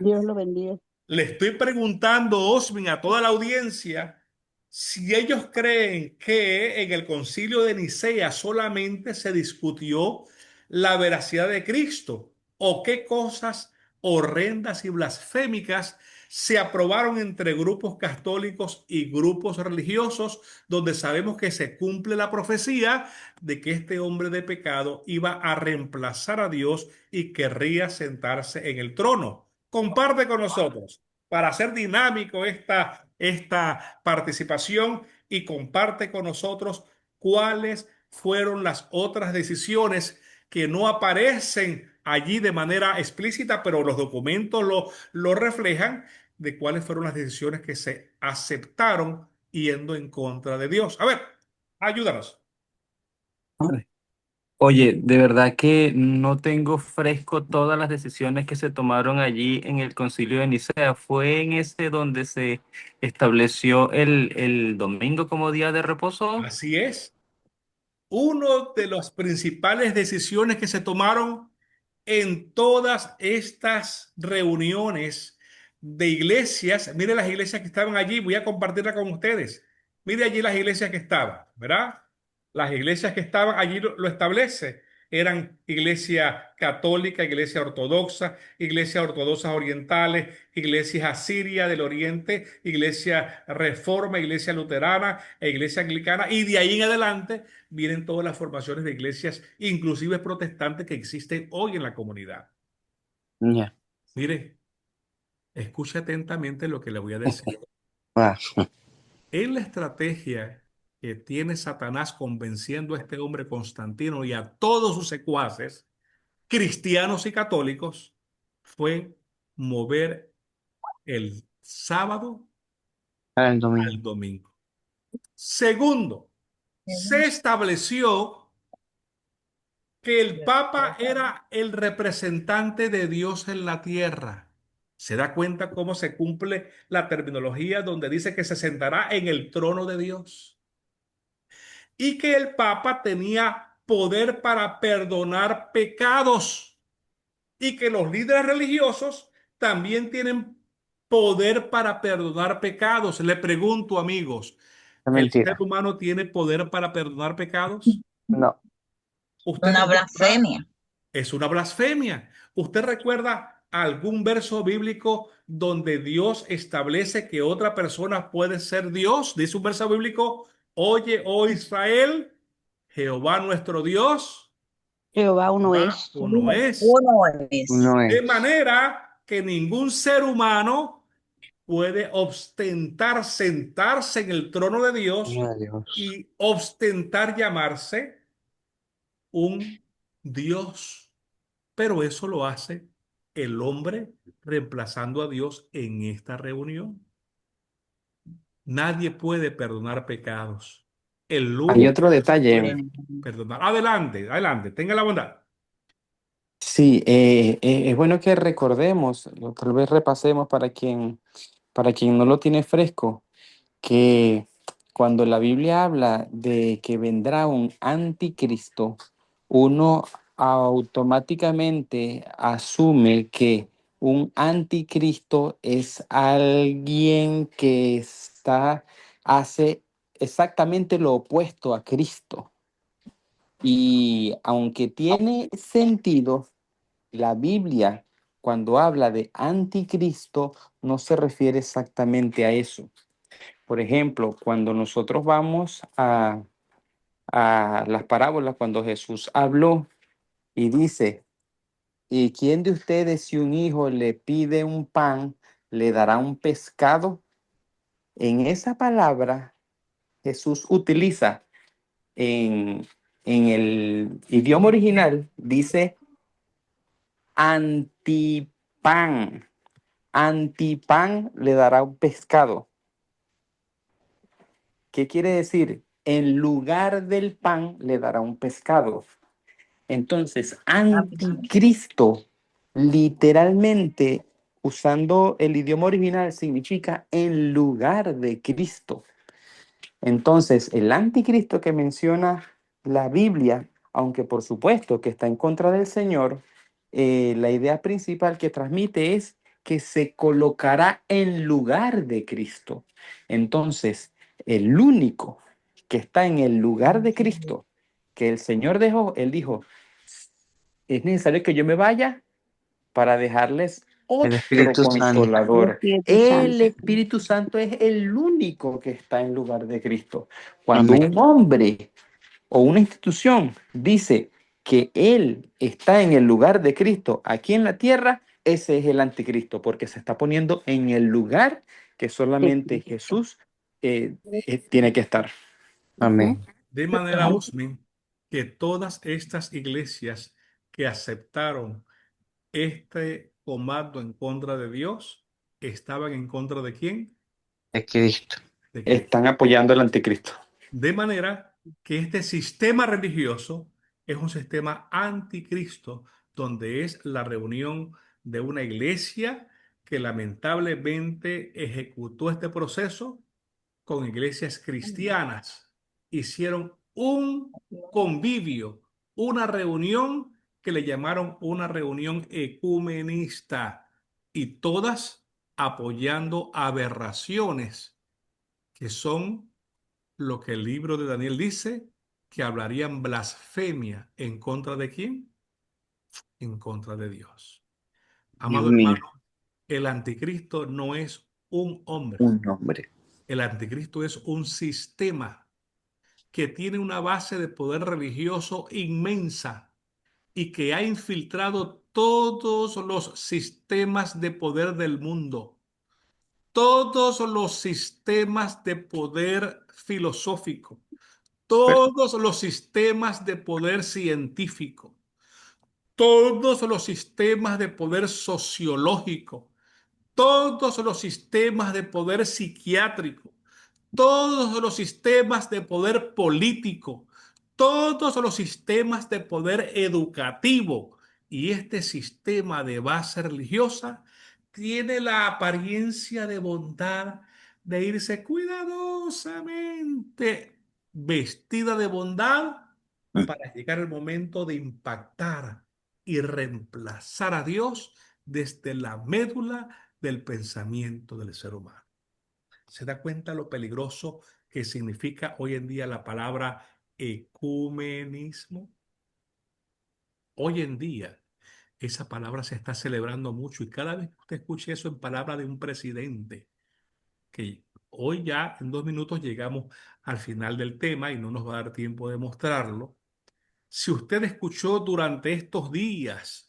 Dios lo bendiga.
Le estoy preguntando, Osmin, a toda la audiencia, si ellos creen que en el concilio de Nicea solamente se discutió la veracidad de Cristo, o qué cosas horrendas y blasfémicas se aprobaron entre grupos católicos y grupos religiosos, donde sabemos que se cumple la profecía de que este hombre de pecado iba a reemplazar a Dios y querría sentarse en el trono. Comparte con nosotros para hacer dinámico esta participación, y comparte con nosotros cuáles fueron las otras decisiones que no aparecen allí de manera explícita, pero los documentos lo reflejan, de cuáles fueron las decisiones que se aceptaron yendo en contra de Dios. A ver, Ayúdanos.
Oye, de verdad que no tengo fresco todas las decisiones que se tomaron allí en el Concilio de Nicea. ¿Fue en ese donde se estableció el domingo como día de reposo?
Así es. Una de las principales decisiones que se tomaron en todas estas reuniones de iglesias, mire las iglesias que estaban allí, voy a compartirla con ustedes. Mire allí las iglesias que estaban, ¿verdad? Las iglesias que estaban allí lo establece. Eran iglesia católica, iglesia ortodoxa, iglesias ortodoxas orientales, iglesias asiria del oriente, iglesia reforma, iglesia luterana e iglesia anglicana. Y de ahí en adelante vienen todas las formaciones de iglesias, inclusive protestantes, que existen hoy en la comunidad.
Ya.
Mire, escuche atentamente lo que le voy a decir.
Ah,
En la estrategia que tiene Satanás convenciendo a este hombre Constantino y a todos sus secuaces, cristianos y católicos, fue mover el sábado
para el domingo.
al domingo. Segundo, se estableció que el Papa era el representante de Dios en la tierra. ¿Se da cuenta cómo se cumple la terminología donde dice que se sentará en el trono de Dios? Y que el Papa tenía poder para perdonar pecados y que los líderes religiosos también tienen poder para perdonar pecados. Le pregunto, amigos,
Es
¿el ser
mentira.
humano tiene poder para perdonar pecados?
No.
¿Usted
Una
recuerda?
blasfemia.
Es una blasfemia. ¿Usted recuerda algún verso bíblico donde Dios establece que otra persona puede ser Dios? Dice un verso bíblico: oye, oh Israel, Jehová nuestro Dios,
Jehová uno
Jehová
es.
uno es.
Uno es.
No
De
es.
manera que ningún ser humano puede ostentar sentarse en el trono de Dios
No de Dios.
y ostentar llamarse un Dios. Pero eso lo hace el hombre reemplazando a Dios en esta reunión. Nadie puede perdonar pecados. El
Hay
único
otro
que
detalle.
puede perdonar. Adelante, adelante, tenga la bondad.
Sí, es bueno que recordemos, o tal vez repasemos para quien no lo tiene fresco, que cuando la Biblia habla de que vendrá un anticristo, uno automáticamente asume que un anticristo es alguien que hace exactamente lo opuesto a Cristo. Y aunque tiene sentido, la Biblia, cuando habla de anticristo, no se refiere exactamente a eso. Por ejemplo, cuando nosotros vamos a las parábolas, cuando Jesús habló y dice, ¿y quién de ustedes si un hijo le pide un pan, le dará un pescado? En esa palabra, Jesús utiliza en, en el idioma original, dice antipan. Antipan le dará un pescado. ¿Qué quiere decir? En lugar del pan le dará un pescado. Entonces, anticristo, literalmente, usando el idioma original, significa en lugar de Cristo. Entonces, el anticristo que menciona la Biblia, aunque por supuesto que está en contra del Señor, la idea principal que transmite es que se colocará en lugar de Cristo. Entonces, el único que está en el lugar de Cristo, que el Señor dejó, él dijo, es necesario que yo me vaya para dejarles
El
otro
Espíritu Santo.
El
consolador.
Espíritu
El
Santo.
Espíritu Santo es el único que está en lugar de Cristo. Cuando
Amén.
un hombre o una institución dice que él está en el lugar de Cristo aquí en la tierra, ese es el anticristo, porque se está poniendo en el lugar que solamente Jesús tiene que estar.
Ujú.
Amén.
De manera, Osmin, que todas estas iglesias que aceptaron este comando en contra de Dios estaban en contra de quién?
Es Cristo.
De Cristo.
Están apoyando al anticristo.
De manera que este sistema religioso es un sistema anticristo, donde es la reunión de una iglesia que lamentablemente ejecutó este proceso con iglesias cristianas. Hicieron un convivio, una reunión que le llamaron una reunión ecumenista y todas apoyando aberraciones que son lo que el libro de Daniel dice, que hablarían blasfemia en contra de quién, en contra de Dios.
Dios
Amado
mío,
hermano, el anticristo no es un hombre,
un hombre.
el anticristo es un sistema que tiene una base de poder religioso inmensa y que ha infiltrado todos los sistemas de poder del mundo, todos los sistemas de poder filosófico,
Pero,
todos los sistemas de poder científico, todos los sistemas de poder sociológico, todos los sistemas de poder psiquiátrico, todos los sistemas de poder político, todos los sistemas de poder educativo. Y este sistema de base religiosa tiene la apariencia de bondad de irse cuidadosamente vestida de bondad para llegar el momento de impactar y reemplazar a Dios desde la médula del pensamiento del ser humano. ¿Se da cuenta lo peligroso que significa hoy en día la palabra ecumenismo? Hoy en día esa palabra se está celebrando mucho y cada vez que usted escuche eso en palabra de un presidente, que hoy ya en 2 minutos llegamos al final del tema y no nos va a dar tiempo de mostrarlo. Si usted escuchó durante estos días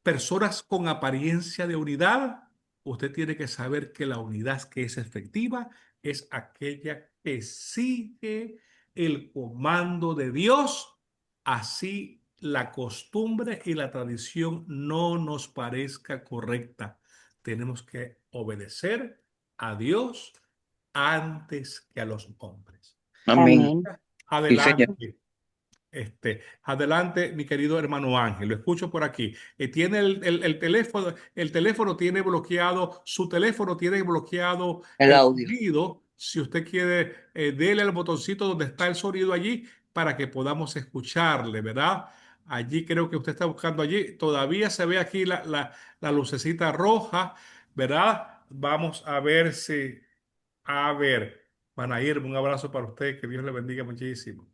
personas con apariencia de unidad, usted tiene que saber que la unidad que es efectiva es aquella que sigue el comando de Dios, así la costumbre y la tradición no nos parezca correcta. Tenemos que obedecer a Dios antes que a los hombres.
amén.
Amén.
Sí, Señor.
Adelante. Adelante, mi querido hermano Ángel, lo escucho por aquí. Tiene el teléfono tiene bloqueado, su teléfono tiene bloqueado
El
el
audio.
sonido. Si usted quiere, dele al botoncito donde está el sonido allí para que podamos escucharle, ¿verdad? Allí creo que usted está buscando allí. Todavía se ve aquí la lucecita roja, ¿verdad? Vamos a ver si, a ver, Manair, un abrazo para usted, que Dios le bendiga muchísimo.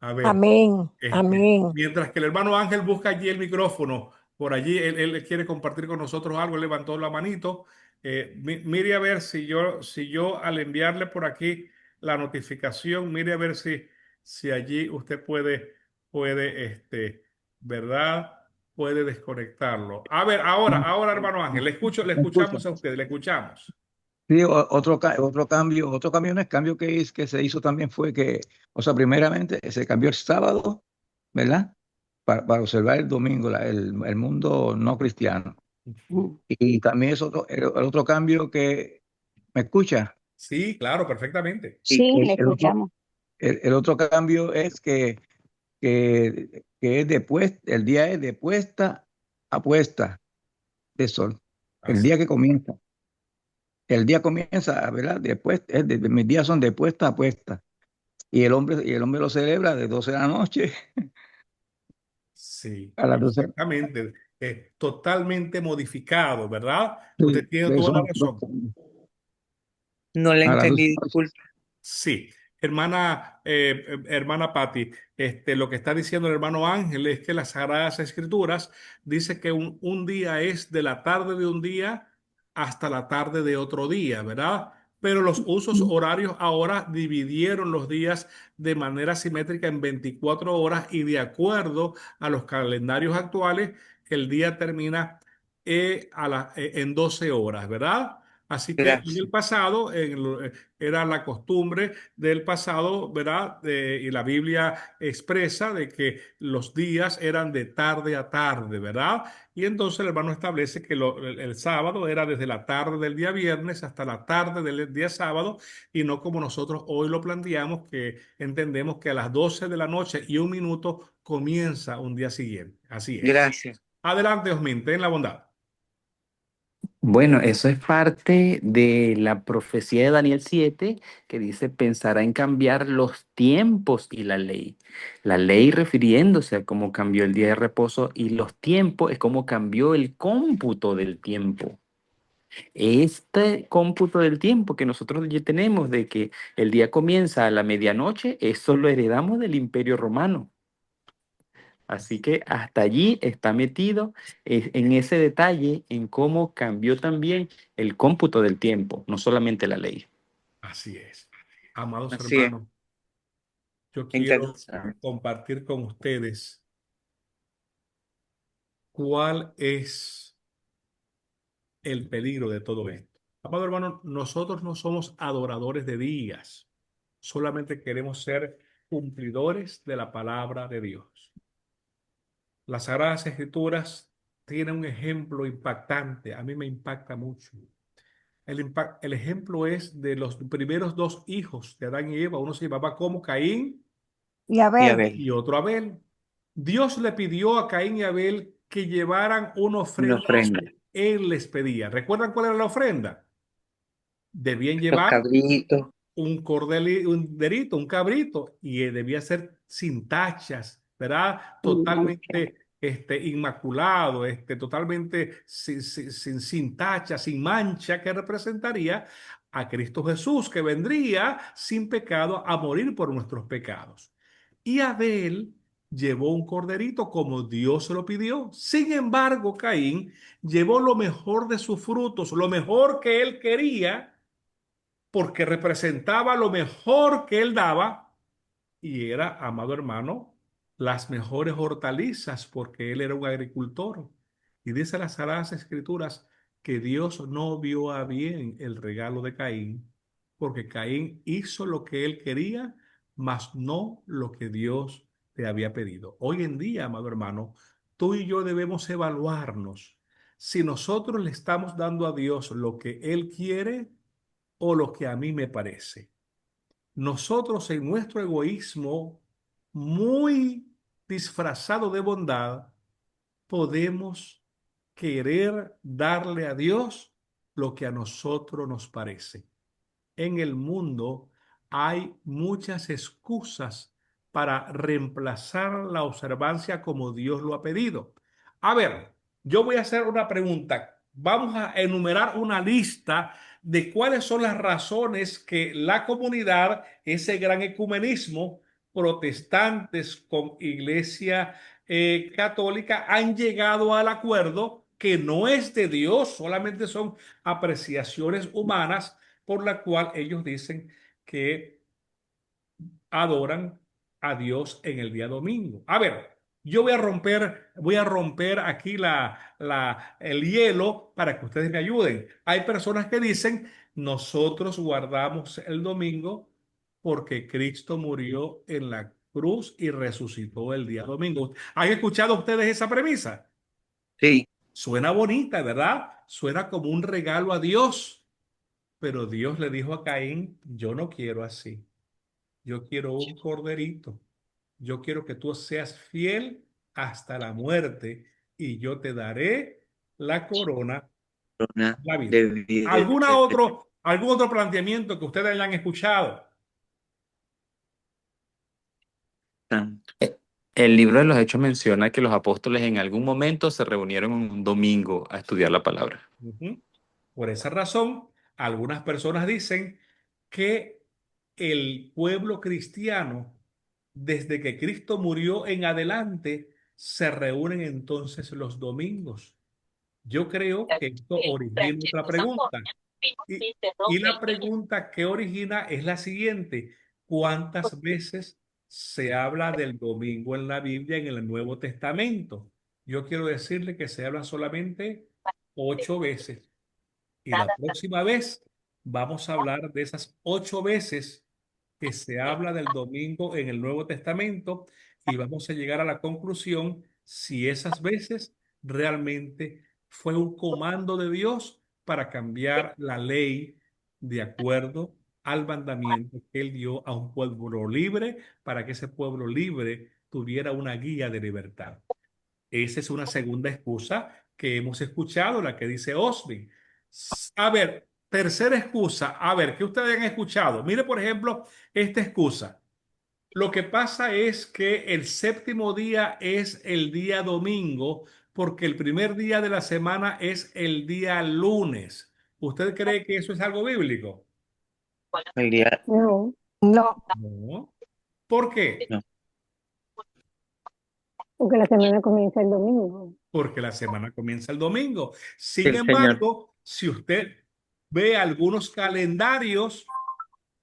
A ver.
Amén. Amén.
Mientras que el hermano Ángel busca allí el micrófono, por allí él quiere compartir con nosotros algo, él levantó la manito. Mire a ver si yo al enviarle por aquí la notificación, mire a ver si allí usted puede, ¿verdad? Puede desconectarlo. A ver, ahora, hermano Ángel, le
¿Me escucha?
escuchamos a usted, le escuchamos.
Sí, otro cambio no es cambio que se hizo también fue que, o sea, primeramente se cambió el sábado, ¿verdad? Para observar el domingo, el mundo no cristiano. Y también es el otro cambio que, ¿me escucha?
Sí, claro, perfectamente.
Sí.
Sí, le escuchamos. El otro cambio es que es el día es de puesta a puesta de sol, el
Así.
día que comienza. El día comienza, ¿verdad? Mis días son de puesta a puesta. Y el hombre lo celebra de 12 de la noche
Sí,
a las 12.
exactamente. Totalmente modificado, ¿verdad? Usted
Sí,
tiene toda la
son
razón.
No le
a las 12
entendí,
de la noche.
disculpe.
Sí, hermana Patti, lo que está diciendo el hermano Ángel es que las Sagradas Escrituras dice que un día es de la tarde de un día hasta la tarde de otro día, ¿verdad? Pero los usos horarios ahora dividieron los días de manera simétrica en 24 horas y de acuerdo a los calendarios actuales, el día termina en 12 horas, ¿verdad? Así que en el
Gracias.
pasado era la costumbre del pasado, ¿verdad? Y la Biblia expresa de que los días eran de tarde a tarde, ¿verdad? Y entonces el hermano establece que el sábado era desde la tarde del día viernes hasta la tarde del día sábado y no como nosotros hoy lo planteamos, que entendemos que a las 12 de la noche y un minuto comienza un día siguiente. Así es.
Gracias.
Adelante, Osmin, ten la bondad.
Bueno, eso es parte de la profecía de Daniel 7 que dice pensará en cambiar los tiempos y la ley. La ley refiriéndose a cómo cambió el día de reposo y los tiempos es cómo cambió el cómputo del tiempo. Este cómputo del tiempo que nosotros ya tenemos de que el día comienza a la medianoche, eso lo heredamos del Imperio Romano. Así que hasta allí está metido en ese detalle, en cómo cambió también el cómputo del tiempo, no solamente la ley.
Así es. Amados
Así es.
hermanos, yo quiero
Interesante.
compartir con ustedes cuál es el peligro de todo esto. Amado hermano, nosotros no somos adoradores de días, solamente queremos ser cumplidores de la palabra de Dios. Las Sagradas Escrituras tienen un ejemplo impactante, a mí me impacta mucho. El ejemplo es de los primeros dos hijos de Adán y Eva, uno se llamaba como Caín
Y a
Y
ver,
Abel,
y otro Abel. Dios le pidió a Caín y Abel que llevaran una
una
ofrenda
ofrenda.
que él les pedía. ¿Recuerdan cuál era la ofrenda? Debían
Los
llevar
cabritos,
un derito, un cabrito, y debía ser sin tachas, ¿verdad?
pucha,
Totalmente inmaculado, totalmente sin tacha, sin mancha, que representaría a Cristo Jesús, que vendría sin pecado a morir por nuestros pecados. Y Abel llevó un corderito como Dios se lo pidió. Sin embargo, Caín llevó lo mejor de sus frutos, lo mejor que él quería porque representaba lo mejor que él daba y era, amado hermano, las mejores hortalizas porque él era un agricultor. Y dice las Sagradas Escrituras que Dios no vio a bien el regalo de Caín porque Caín hizo lo que él quería, mas no lo que Dios le había pedido. Hoy en día, amado hermano, tú y yo debemos evaluarnos si nosotros le estamos dando a Dios lo que Él quiere o lo que a mí me parece. Nosotros en nuestro egoísmo muy disfrazado de bondad podemos querer darle a Dios lo que a nosotros nos parece. En el mundo hay muchas excusas para reemplazar la observancia como Dios lo ha pedido. A ver, yo voy a hacer una pregunta. Vamos a enumerar una lista de cuáles son las razones que la comunidad, ese gran ecumenismo, protestantes con iglesia católica, han llegado al acuerdo que no es de Dios, solamente son apreciaciones humanas por la cual ellos dicen que adoran a Dios en el día domingo. A ver, yo voy a romper aquí el hielo para que ustedes me ayuden. Hay personas que dicen, nosotros guardamos el domingo porque Cristo murió en la cruz y resucitó el día domingo. ¿Han escuchado ustedes esa premisa?
sí,
Suena bonita, ¿verdad? Suena como un regalo a Dios. Pero Dios le dijo a Caín, yo no quiero así. Yo quiero un corderito. Yo quiero que tú seas fiel hasta la muerte y yo te daré la corona,
corona
la vida.
de vida eterna.
Algún otro planteamiento que ustedes hayan escuchado?
Eh, El libro de los Hechos menciona que los apóstoles en algún momento se reunieron un domingo a estudiar la palabra.
Ujú. Por esa razón, algunas personas dicen que el pueblo cristiano, desde que Cristo murió en adelante, se reúnen entonces los domingos. Yo creo que esto origina otra pregunta. Y la pregunta que origina es la siguiente: ¿cuántas veces se habla del domingo en la Biblia en el Nuevo Testamento? Yo quiero decirle que se habla solamente 8 veces. Y la próxima vez vamos a hablar de esas 8 veces que se habla del domingo en el Nuevo Testamento y vamos a llegar a la conclusión si esas veces realmente fue un comando de Dios para cambiar la ley de acuerdo al mandamiento que Él dio a un pueblo libre para que ese pueblo libre tuviera una guía de libertad. Esa es una segunda excusa que hemos escuchado, la que dice Osby. A ver, tercera excusa, a ver, ¿qué ustedes han escuchado? Mire, por ejemplo, esta excusa. Lo que pasa es que el séptimo día es el día domingo, porque el primer día de la semana es el día lunes. ¿Usted cree que eso es algo bíblico?
El día,
No, no,
No. ¿Por qué?
no,
porque la semana comienza el domingo.
Porque la semana comienza el domingo. Sin
el Señor,
embargo, si usted ve algunos calendarios,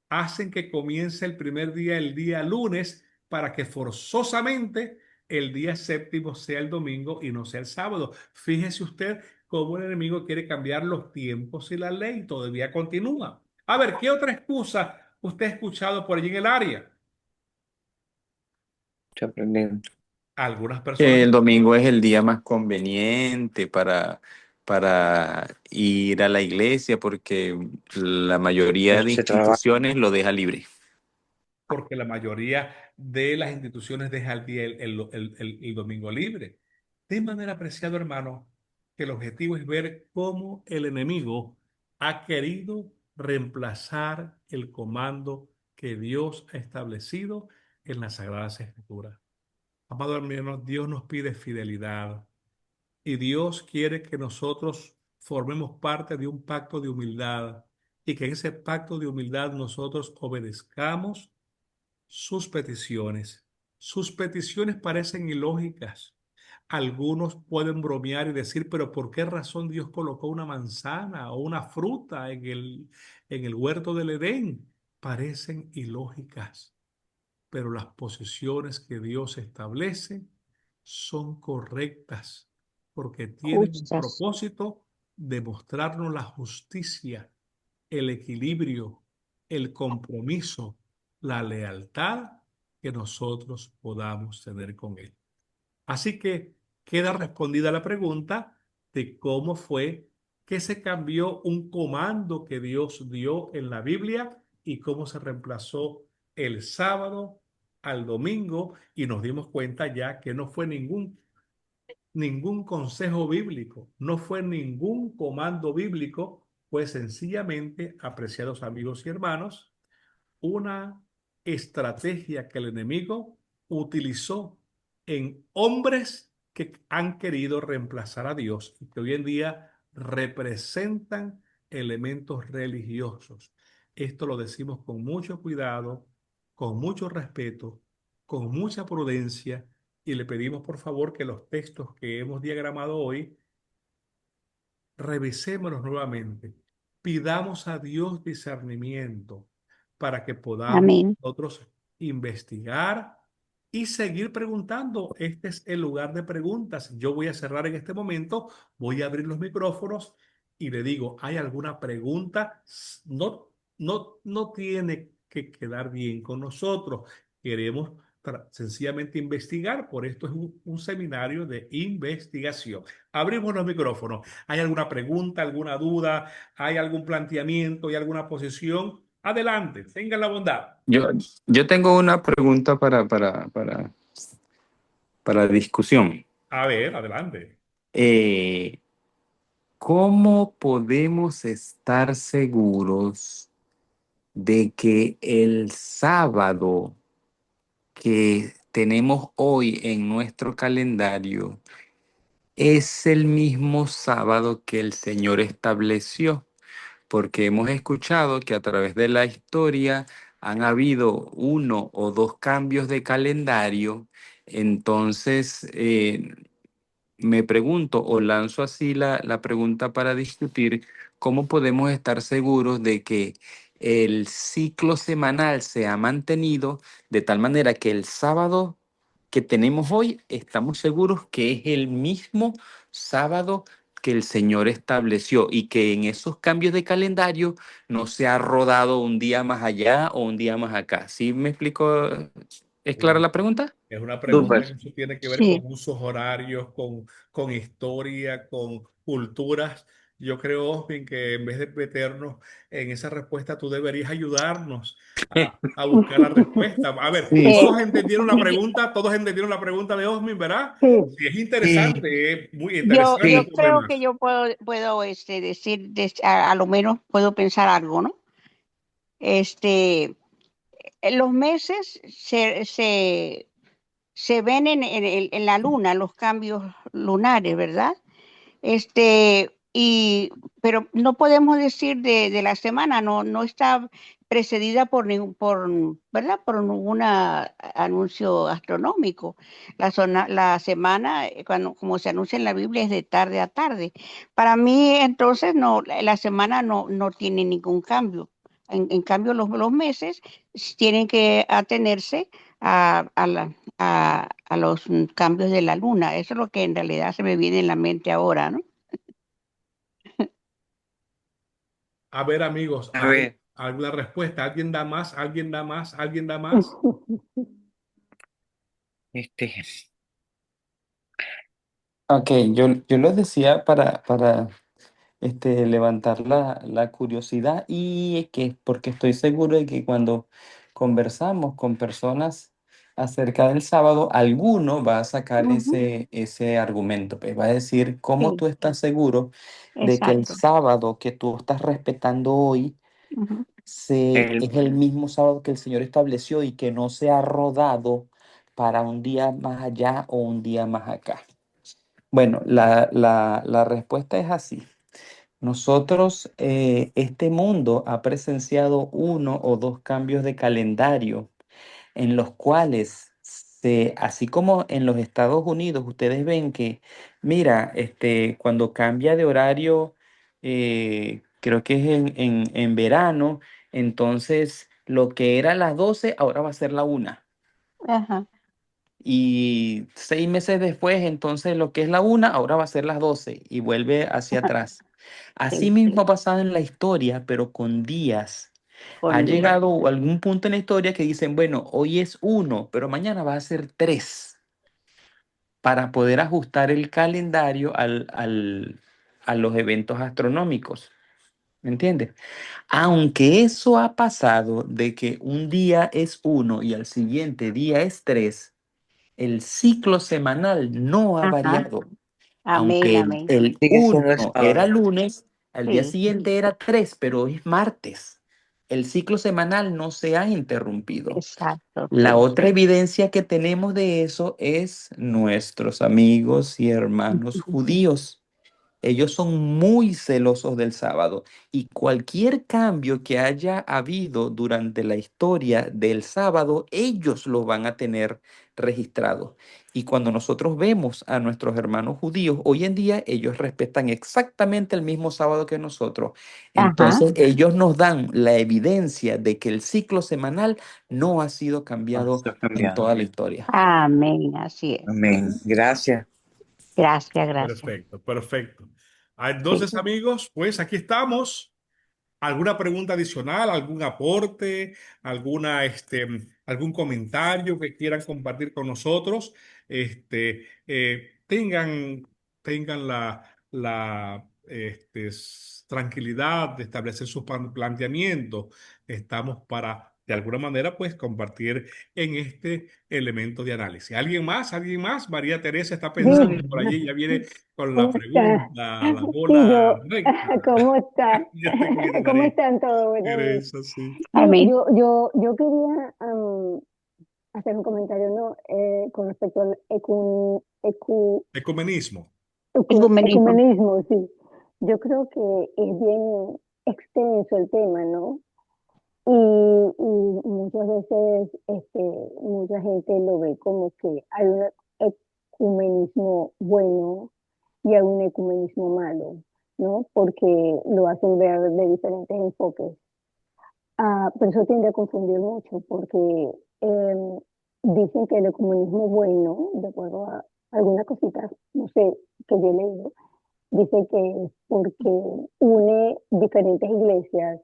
hacen que comience el primer día el día lunes para que forzosamente el día séptimo sea el domingo y no sea el sábado. Fíjese usted cómo el enemigo quiere cambiar los tiempos y la ley todavía continúa. A ver, ¿qué otra excusa usted ha escuchado por allí en el área?
estoy aprendiendo.
Algunas personas.
Que el domingo es el día más conveniente para ir a la iglesia porque la mayoría
Pero
de
se trabaja.
instituciones lo deja libre.
Porque la mayoría de las instituciones deja el día el domingo libre. De manera apreciado, hermano, que el objetivo es ver cómo el enemigo ha querido reemplazar el comando que Dios ha establecido en las Sagradas Escrituras. Amado hermano, Dios nos pide fidelidad y Dios quiere que nosotros formemos parte de un pacto de humildad y que en ese pacto de humildad nosotros obedezcamos sus peticiones. Sus peticiones parecen ilógicas. Algunos pueden bromear y decir, pero ¿por qué razón Dios colocó una manzana o una fruta en el huerto del Edén? Parecen ilógicas, pero las posiciones que Dios establece son correctas porque tienen un
Justas.
propósito de mostrarnos la justicia, el equilibrio, el compromiso, la lealtad que nosotros podamos tener con Él. Así que queda respondida la pregunta de cómo fue que se cambió un comando que Dios dio en la Biblia y cómo se reemplazó el sábado al domingo y nos dimos cuenta ya que no fue ningún consejo bíblico, no fue ningún comando bíblico, fue sencillamente, apreciados amigos y hermanos, una estrategia que el enemigo utilizó en hombres que han querido reemplazar a Dios y que hoy en día representan elementos religiosos. Esto lo decimos con mucho cuidado, con mucho respeto, con mucha prudencia y le pedimos por favor que los textos que hemos diagramado hoy revisémoslos nuevamente, pidamos a Dios discernimiento para que podamos
Amén.
nosotros investigar y seguir preguntando. Este es el lugar de preguntas. Yo voy a cerrar en este momento, voy a abrir los micrófonos y le digo, ¿hay alguna pregunta? No, no tiene que quedar bien con nosotros. Queremos sencillamente investigar, por esto es un seminario de investigación. Abrimos los micrófonos. ¿Hay alguna pregunta, alguna duda? ¿Hay algún planteamiento y alguna posición? Adelante, tengan la bondad.
Yo tengo una pregunta para discusión.
A ver, adelante.
Eh, ¿Cómo podemos estar seguros de que el sábado que tenemos hoy en nuestro calendario es el mismo sábado que el Señor estableció? Porque hemos escuchado que a través de la historia han habido uno o dos cambios de calendario. Entonces, me pregunto o lanzo así la pregunta para discutir cómo podemos estar seguros de que el ciclo semanal se ha mantenido de tal manera que el sábado que tenemos hoy estamos seguros que es el mismo sábado que el Señor estableció y que en esos cambios de calendario no se ha rodado un día más allá o un día más acá. ¿Sí me explico? ¿Es clara
Sí.
la pregunta?
Es una pregunta
Súper.
que eso tiene que ver con
Sí.
usos horarios, con historia, con culturas. Yo creo, Osmin, que en vez de meternos en esa respuesta, tú deberías ayudarnos a buscar la respuesta. A ver,
Sí,
Eh,
todos entendieron la pregunta de Osmin, ¿verdad?
sí,
Sí, es
sí,
interesante, es muy
yo
interesante
sí.
por
creo que
demás.
yo puedo decir, a lo menos puedo pensar algo, ¿no? Este, los meses se ven en la luna, los cambios lunares, ¿verdad? Pero no podemos decir de la semana, no está precedida ¿verdad? Por ningún anuncio astronómico. La semana, como se anuncia en la Biblia, es de tarde a tarde. Para mí, entonces, no, la semana no tiene ningún cambio. En cambio, los meses tienen que atenerse a los cambios de la luna. Eso es lo que en realidad se me viene en la mente ahora, ¿no?
A ver, amigos,
A
¿hay
ver,
alguna respuesta? ¿Alguien da más? ¿Alguien da más? ¿Alguien da más?
este, ok, yo lo decía para levantar la curiosidad y es que porque estoy seguro de que cuando conversamos con personas acerca del sábado, alguno va a sacar
Ujú,
ese argumento, pues va a decir, ¿cómo
sí,
tú estás seguro de que el
exacto.
sábado que tú estás respetando hoy
Ujú.
es el mismo sábado que el Señor estableció y que no se ha rodado para un día más allá o un día más acá? Bueno, la respuesta es así. Nosotros, este mundo ha presenciado uno o dos cambios de calendario en los cuales, así como en los Estados Unidos, ustedes ven que, mira, cuando cambia de horario, creo que es en verano, entonces lo que era las 12 ahora va a ser la 1.
Ajá,
Y 6 meses después, entonces lo que es la 1 ahora va a ser las 12 y vuelve hacia atrás. Así
sí,
mismo ha pasado en la historia, pero con días. Ha
con día.
llegado algún punto en la historia que dicen, bueno, hoy es 1, pero mañana va a ser 3, para poder ajustar el calendario a los eventos astronómicos. ¿Me entiendes? Aunque eso ha pasado de que un día es 1 y al siguiente día es 3, el ciclo semanal no ha
Ajá,
variado.
amén,
Aunque
amén.
el
sigue siendo
1 era
sábado.
lunes, al día
Sí,
siguiente era 3, pero hoy es martes. El ciclo semanal no se ha interrumpido.
exacto,
La
sí.
otra evidencia que tenemos de eso es nuestros amigos y hermanos judíos. Ellos son muy celosos del sábado y cualquier cambio que haya habido durante la historia del sábado, ellos lo van a tener registrado. Y cuando nosotros vemos a nuestros hermanos judíos, hoy en día ellos respetan exactamente el mismo sábado que nosotros.
Ajá,
Entonces, ellos nos dan la evidencia de que el ciclo semanal no ha sido
No,
cambiado
está
en
cambiando.
toda la historia.
amén, así es.
Amén. Gracias.
Gracias, gracias.
Perfecto, perfecto.
Sí.
Entonces, amigos, pues aquí estamos. ¿Alguna pregunta adicional, algún aporte, algún comentario que quieran compartir con nosotros? Tengan la tranquilidad de establecer sus planteamientos. Estamos para, de alguna manera, pues compartir en este elemento de análisis. ¿Alguien más? ¿Alguien más? María Teresa está pensando
Sí,
por allí, ya viene con la
¿cómo está?
pregunta, la
Sí,
bola
yo,
recta.
¿cómo está?
Ya te cuido,
¿Cómo
María.
están todos? Buenos días.
Teresa, sí.
Sí, amén. Yo quería hacer un comentario, ¿no? Con respecto al
Ecumenismo.
ecumenismo, sí. Yo creo que es bien extenso el tema, ¿no? Y muchas veces mucha gente lo ve como que hay un ecumenismo bueno y hay un ecumenismo malo, ¿no? Porque lo hacen ver de diferentes enfoques. Pero eso tiende a confundir mucho porque dicen que el ecumenismo bueno, de acuerdo a algunas cositas, no sé, que yo he leído, dice que es porque une diferentes iglesias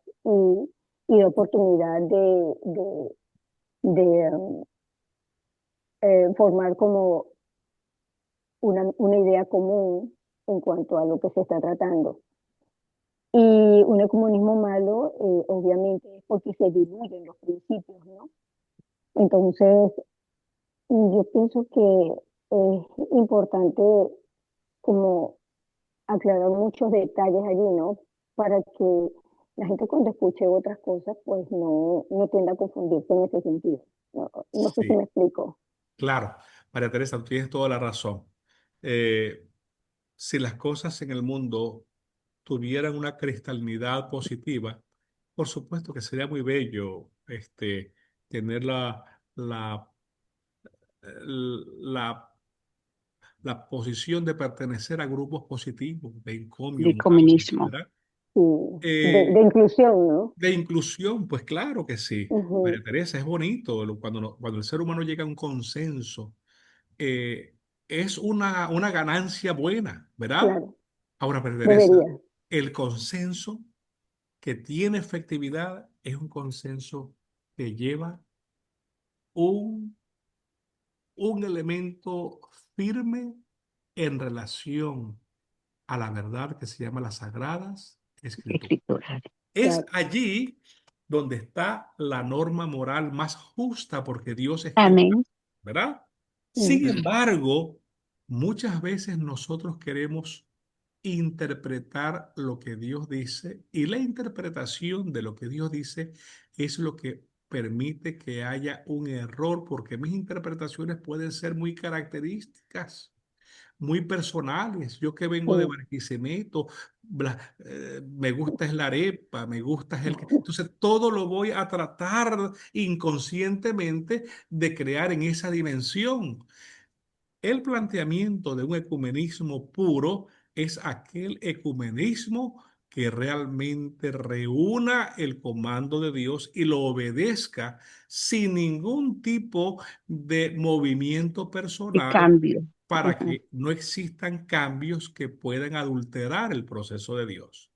y da oportunidad de formar como una idea común en cuanto a lo que se está tratando. Y un ecumenismo malo, obviamente, es porque se diluyen los principios, ¿no? Entonces, yo pienso que es importante como aclarar muchos detalles allí, ¿no? Para que la gente cuando escuche otras cosas, pues no tienda a confundirse en ese sentido. No sé si
Sí,
me explico.
claro. María Teresa, tú tienes toda la razón. Eh, si las cosas en el mundo tuvieran una cristalinidad positiva, por supuesto que sería muy bello tener la, la posición de pertenecer a grupos positivos, de
de
encomio morales,
comunismo.
¿verdad?
Sí, de
Eh,
inclusión, ¿no?
de inclusión, pues claro que sí. María
Ujú,
Teresa, es bonito cuando, cuando el ser humano llega a un consenso, eh, es una ganancia buena, ¿verdad?
claro,
Ahora, María Teresa,
debería.
el consenso que tiene efectividad es un consenso que lleva un, un elemento firme en relación a la verdad que se llama las Sagradas Escrituras.
Escritural.
Es
Claro.
allí donde está la norma moral más justa porque Dios es quien,
Amén.
¿verdad? Sin
Ujú.
embargo, muchas veces nosotros queremos interpretar lo que Dios dice y la interpretación de lo que Dios dice es lo que permite que haya un error porque mis interpretaciones pueden ser muy características, muy personales. Yo que vengo de
Sí.
Barquisimeto, me gusta es la arepa, me gusta es el... Entonces todo lo voy a tratar inconscientemente de crear en esa dimensión. El planteamiento de un ecumenismo puro es aquel ecumenismo que realmente reúna el comando de Dios y lo obedezca sin ningún tipo de movimiento
De
personal
cambio.
para
Ujú.
que no existan cambios que puedan adulterar el proceso de Dios.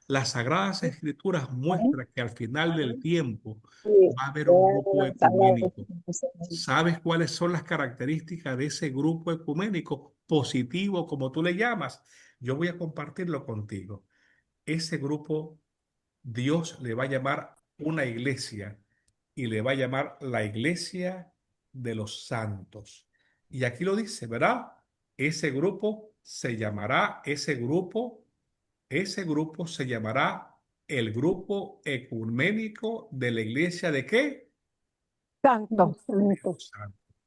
Las Sagradas Escrituras muestran que al final del tiempo va a haber un grupo ecuménico. ¿Sabes cuáles son las características de ese grupo ecuménico positivo, como tú le llamas? Yo voy a compartirlo contigo. Ese grupo Dios le va a llamar una iglesia y le va a llamar la iglesia de los santos. Y aquí lo dice, ¿verdad? Ese grupo se llamará, ese grupo se llamará el grupo ecuménico de la iglesia ¿de qué?
Santo.
De
Bastante.
los santos.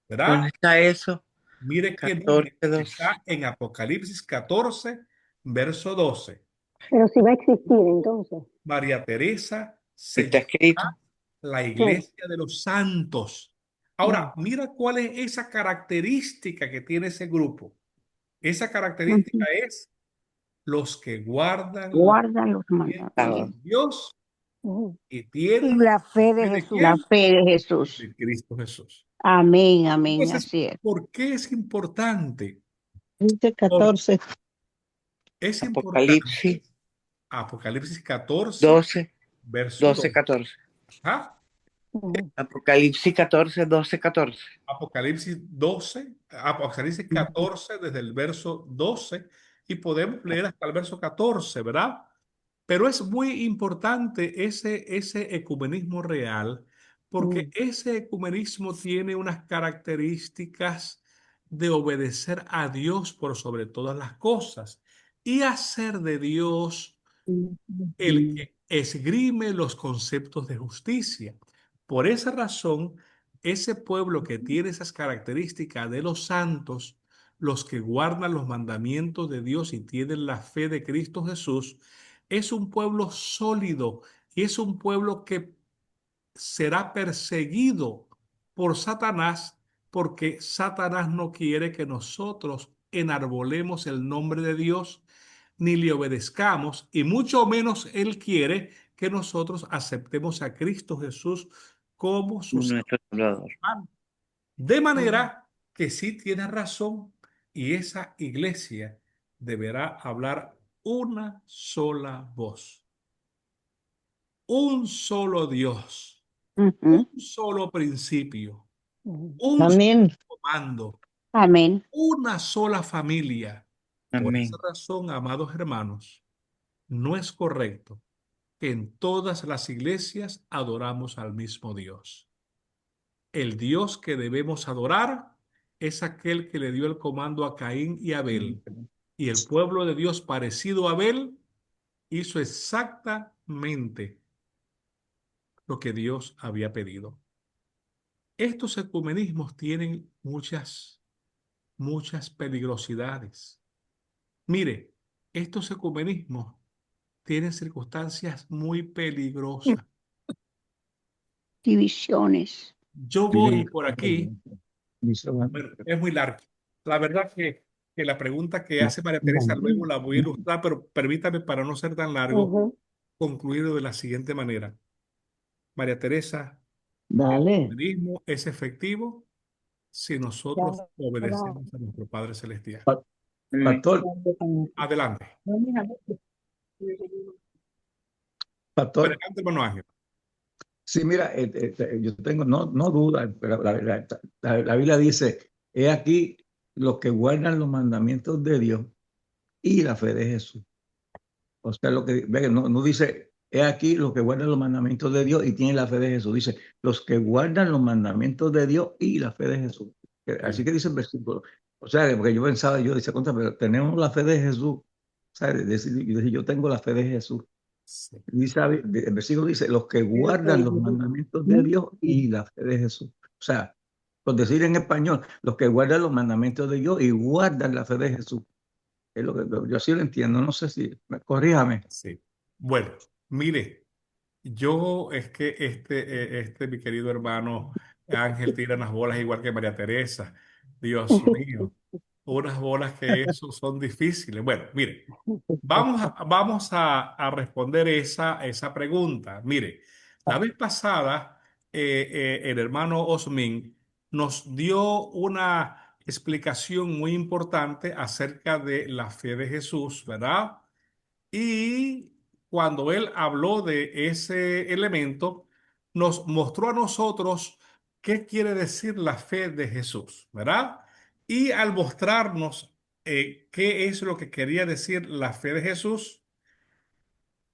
¿Verdad?
¿Dónde está eso?
Mire qué
14,
nombre.
2.
Está en Apocalipsis 14, verso 12.
Pero sí va a existir entonces.
María Teresa se
Está escrito.
llamará la
Claro.
iglesia de los santos. Ahora,
Ujú.
mira cuál es esa característica que tiene ese grupo. Esa característica
Ujú.
es los que guardan los
Guarda los
mandamientos
mandamientos.
de Dios
Ujú.
y
Y
tienen
la fe de
fe de
Jesús.
La
quién?
fe de Jesús.
De Cristo Jesús.
Amén, amén,
Entonces,
así es.
¿por qué es importante?
Dice
Porque
14.
es importante
Apocalipsis
Apocalipsis 14,
12,
verso
12,
2.
14.
¿Ah?
Ujú.
Apocalipsis 14, 12, 14.
Apocalipsis
Ujú.
14 desde el verso 12 y podemos leer hasta el verso 14, ¿verdad? Pero es muy importante ese ecumenismo real porque
Ujú.
ese ecumenismo tiene unas características de obedecer a Dios por sobre todas las cosas y hacer de Dios el
Ujú.
que esgrime los conceptos de justicia. Por esa razón, ese pueblo que tiene esas características de los santos, los que guardan los mandamientos de Dios y tienen la fe de Cristo Jesús, es un pueblo sólido y es un pueblo que será perseguido por Satanás porque Satanás no quiere que nosotros enarbolemos el nombre de Dios ni le obedezcamos y mucho menos Él quiere que nosotros aceptemos a Cristo Jesús como su
Nuestro Salvador.
Salvador. De
Ujú.
manera que sí tiene razón y esa iglesia deberá hablar una sola voz, un solo Dios, un solo principio, un solo
Amén.
comando,
Amén.
una sola familia. Por esa
Amén.
razón, amados hermanos, no es correcto que en todas las iglesias adoramos al mismo Dios. El Dios que debemos adorar es aquel que le dio el comando a Caín y Abel. Y el pueblo de Dios parecido a Abel hizo exactamente lo que Dios había pedido. Estos ecumenismos tienen muchas peligrosidades. Mire, estos ecumenismos tienen circunstancias muy peligrosas.
Divisiones.
Yo voy por aquí, bueno, es muy largo. La verdad que la pregunta que hace María Teresa luego la voy a ilustrar, pero permítame, para no ser tan largo,
Ujú.
concluirlo de la siguiente manera. María Teresa, el
Dale.
ecumenismo es efectivo si nosotros
Ya, ya.
obedecemos a nuestro Padre Celestial.
Pa-
Amén.
Pastor,
Adelante.
pastor,
Adelante, hermano Ángel.
sí, mira, yo tengo, no duda, pero la Biblia dice, he aquí los que guardan los mandamientos de Dios y la fe de Jesús. O sea, lo que ve, no dice, he aquí los que guardan los mandamientos de Dios y tienen la fe de Jesús. Dice, los que guardan los mandamientos de Dios y la fe de Jesús. Así que dice el versículo. O sea, porque yo pensaba, yo decía, contra, pero tenemos la fe de Jesús. ¿Sabes? Yo tengo la fe de Jesús.
Sí.
Dice, el versículo dice, los que guardan los mandamientos de Dios y la fe de Jesús. O sea, por decir en español, los que guardan los mandamientos de Dios y guardan la fe de Jesús. Es lo que yo sí lo entiendo. No sé si, corríjame.
Sí. Bueno, mire, yo es que mi querido hermano Ángel tira unas bolas igual que María Teresa. Dios mío, unas bolas que eso son difíciles. Bueno, mire, vamos a responder esa pregunta. Mire, la vez pasada, el hermano Osmin nos dio una explicación muy importante acerca de la fe de Jesús, ¿verdad? Y cuando él habló de ese elemento, nos mostró a nosotros qué quiere decir la fe de Jesús, ¿verdad? Y al mostrarnos qué es lo que quería decir la fe de Jesús,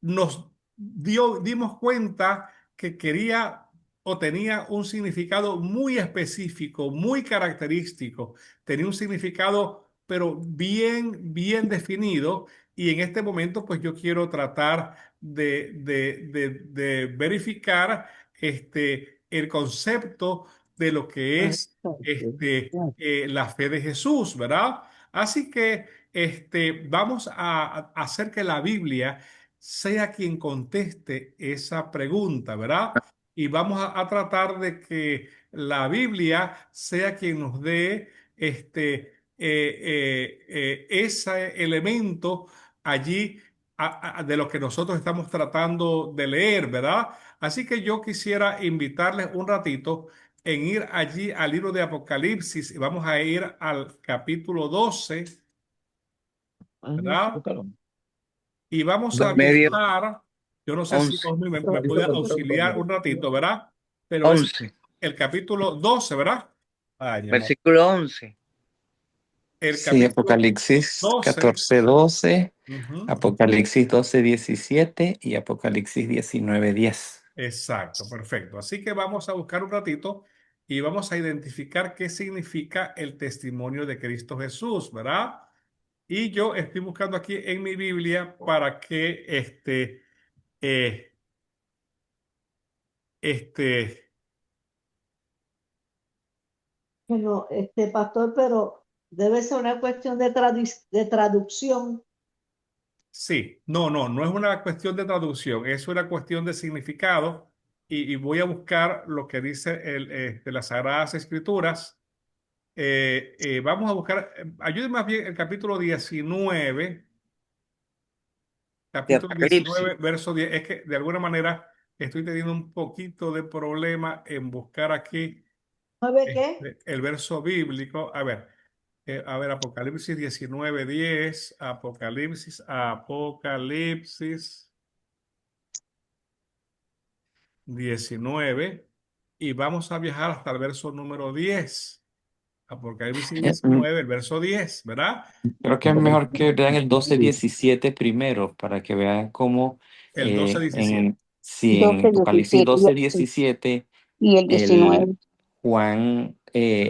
dimos cuenta que quería o tenía un significado muy específico, muy característico, tenía un significado, pero bien definido. Y en este momento, pues yo quiero tratar de verificar el concepto de lo que es la fe de Jesús, ¿verdad? Así que vamos a hacer que la Biblia sea quien conteste esa pregunta, ¿verdad? Y vamos a tratar de que la Biblia sea quien nos dé ese elemento allí de lo que nosotros estamos tratando de leer, ¿verdad? Así que yo quisiera invitarles un ratito en ir allí al libro de Apocalipsis y vamos a ir al capítulo 12, ¿verdad? Y vamos a
Medio
buscar, yo no sé si
11.
Osmi me puede auxiliar un ratito, ¿verdad? Pero es
11.
el capítulo 12, ¿verdad? Ay, mi amor.
Versículo 11.
El
Sí,
capítulo
Apocalipsis
12.
14:12,
Ujú,
Apocalipsis 12:17 y Apocalipsis 19:10.
exacto, perfecto. Así que vamos a buscar un ratito y vamos a identificar qué significa el testimonio de Cristo Jesús, ¿verdad? Y yo estoy buscando aquí en mi Biblia para que eh, este,
Bueno, pastor, pero debe ser una cuestión de traducción.
sí, no es una cuestión de traducción, es una cuestión de significado y voy a buscar lo que dice de las Sagradas Escrituras. Vamos a buscar, ayúdenme más bien el
De
capítulo
Apocalipsis.
19, verso 10. Es que de alguna manera estoy teniendo un poquito de problema en buscar aquí
¿Nueve qué?
el verso bíblico. A ver, A ver, Apocalipsis 19:10, Apocalipsis 19, y vamos a viajar hasta el verso número 10. Apocalipsis
Eh, mm,
19, el verso 10, ¿verdad?
Creo que es mejor que vean el 12:17 primero para que vean cómo
El 12:17.
si en
12,
Apocalipsis
17
12:17
y el 19.
Juan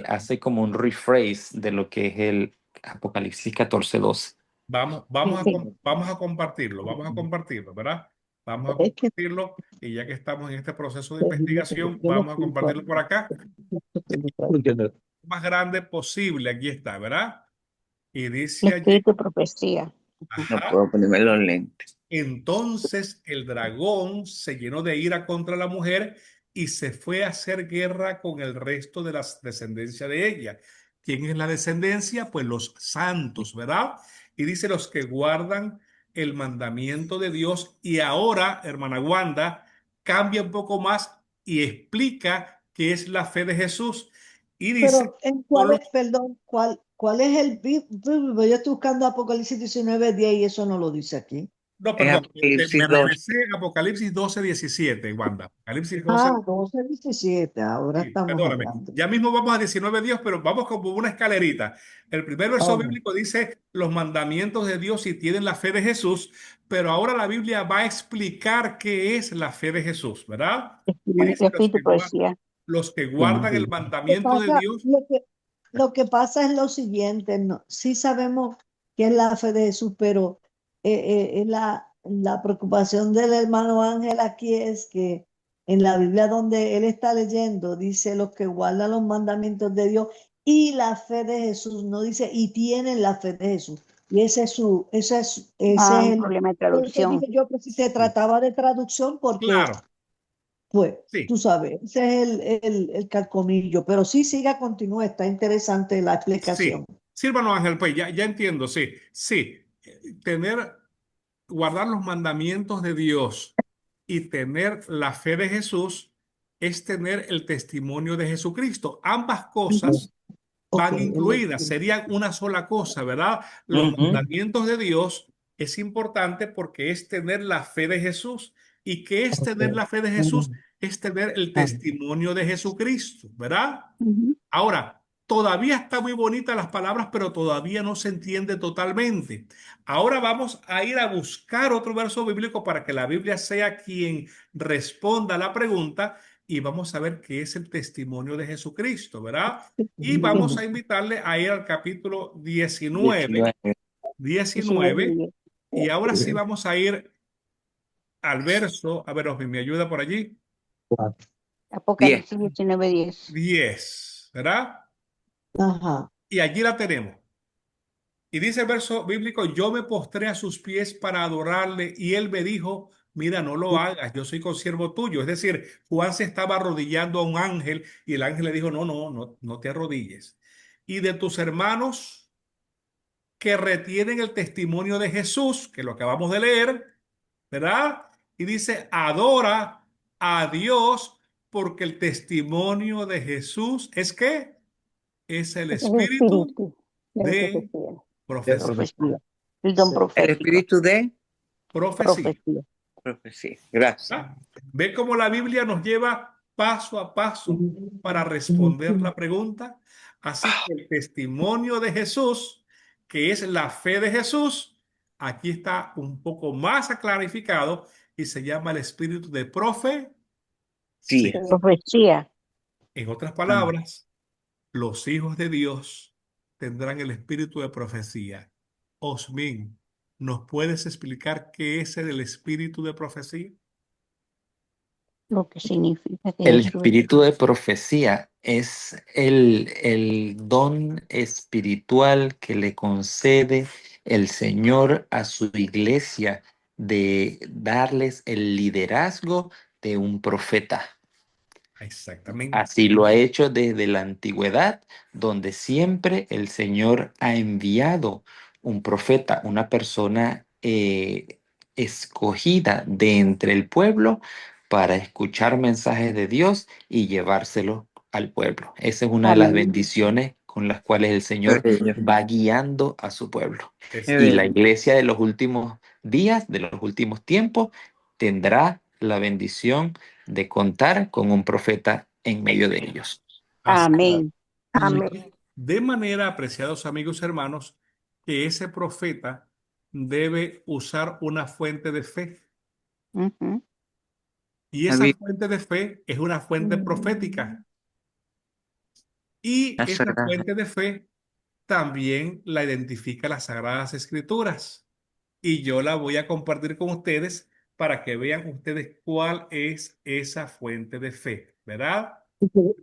hace como un rephrase de lo que es el Apocalipsis 14:12.
Vamos a compartirlo, ¿verdad? Vamos a compartirlo, y ya que estamos en este proceso de investigación, vamos a compartirlo por acá. Más grande posible, aquí está, ¿verdad? Y dice allí,
Espíritu de profecía.
No
ajá,
puedo ponerme los lentes.
entonces el dragón se llenó de ira contra la mujer y se fue a hacer guerra con el resto de la descendencia de ella. ¿Quién es la descendencia? Pues los santos, ¿verdad? Y dice los que guardan el mandamiento de Dios. Y ahora, hermana Wanda, cambia un poco más y explica qué es la fe de Jesús. Y dice,
Pero, ¿en
son
cuál
los
es, perdón, cuál es el bíblico? Yo estoy buscando Apocalipsis 19:10 y eso no lo dice aquí.
No,
Es
perdón, me
Apocalipsis 12.
regresé a Apocalipsis 12:17, Wanda. Apocalipsis 12,
12:17, ahora
sí,
estamos
perdóname.
hablando.
Ya mismo vamos a 19:10, pero vamos como una escalerita. El primer verso
Oh,
bíblico dice los mandamientos de Dios y tienen la fe de Jesús, pero ahora la Biblia va a explicar qué es la fe de Jesús, ¿verdad? Y
El
dice
espíritu de profecía.
los que guardan el
Lo que
mandamiento de
pasa,
Dios.
lo que pasa es lo siguiente, ¿no? Sí sabemos que es la fe de Jesús, pero la preocupación del hermano Ángel aquí es que en la Biblia donde él está leyendo, dice los que guardan los mandamientos de Dios y la fe de Jesús, no dice y tienen la fe de Jesús. Y ese es
Un
el,
problema de
por eso
traducción.
dije yo que si se
Sí,
trataba de traducción, porque
claro,
pues,
sí.
tú sabes, ese es el calconillo, pero sí, siga, continúa, está interesante la explicación.
Sí, sí, hermano Ángel, pues ya entiendo, sí, sí. Tener, guardar los mandamientos de Dios y tener la fe de Jesús es tener el testimonio de Jesucristo. Ambas cosas
Ok,
van incluidas, serían una sola cosa, ¿verdad? Los
Ujú.
mandamientos de Dios es importante porque es tener la fe de Jesús. ¿Y qué es tener la fe de Jesús? Es tener el testimonio de Jesucristo, ¿verdad?
Ujú.
Ahora, todavía está muy bonita las palabras, pero todavía no se entiende totalmente. Ahora vamos a ir a buscar otro verso bíblico para que la Biblia sea quien responda a la pregunta, y vamos a ver qué es el testimonio de Jesucristo, ¿verdad? Y vamos a invitarle a ir al capítulo 19,
19.
19,
19.
y ahora sí vamos a ir al verso, a ver, Osmi, ¿me ayuda por allí?
10.
Apocalipsis 19:10.
10, ¿verdad?
ajá.
Y allí la tenemos. Y dice el verso bíblico, yo me postré a sus pies para adorarle y él me dijo, mira, no lo hagas, yo soy consiervo tuyo. Es decir, Juan se estaba arrodillando a un ángel y el ángel le dijo, no te arrodilles. Y de tus hermanos que retienen el testimonio de Jesús, que lo acabamos de leer, ¿verdad? Y dice, adora a Dios porque el testimonio de Jesús es que es el
Es el
espíritu
espíritu de la
de
profecía.
De
profecía.
Profecía. El don
Sí.
El
profético.
espíritu de
Profecía.
Profecía.
profecía. Gracias.
¿Ah? Ve cómo la Biblia nos lleva paso a paso para responder la pregunta. Así que el testimonio de Jesús, que es la fe de Jesús, aquí está un poco más clarificado y se llama el espíritu de profecía.
Sí.
Profecía.
En otras palabras, los hijos de Dios tendrán el espíritu de profecía. Osmin, ¿nos puedes explicar qué es el espíritu de profecía?
Lo que significa que
El
Jesús es
espíritu de profecía es el don espiritual que le concede el Señor a su iglesia de darles el liderazgo de un profeta.
Exactamente.
Así lo ha hecho desde la antigüedad, donde siempre el Señor ha enviado un profeta, una persona escogida de entre el pueblo para escuchar mensajes de Dios y llevárselos al pueblo. Esa es una de las
Amén.
bendiciones con las cuales el
Qué
Señor
bello,
va guiando a su pueblo.
qué
Exacto.
Y la
bello.
iglesia de los últimos días, de los últimos tiempos, tendrá la bendición de contar con un profeta en medio de ellos.
Así.
Amén.
Amén.
De manera, apreciados amigos y hermanos, que ese profeta debe usar una fuente de fe.
Ujú.
Y
La
esa
Biblia,
fuente de fe es una fuente profética. Y
la
esa
sagrada.
fuente de fe también la identifica las Sagradas Escrituras. Y yo la voy a compartir con ustedes para que vean ustedes cuál es esa fuente de fe, ¿verdad?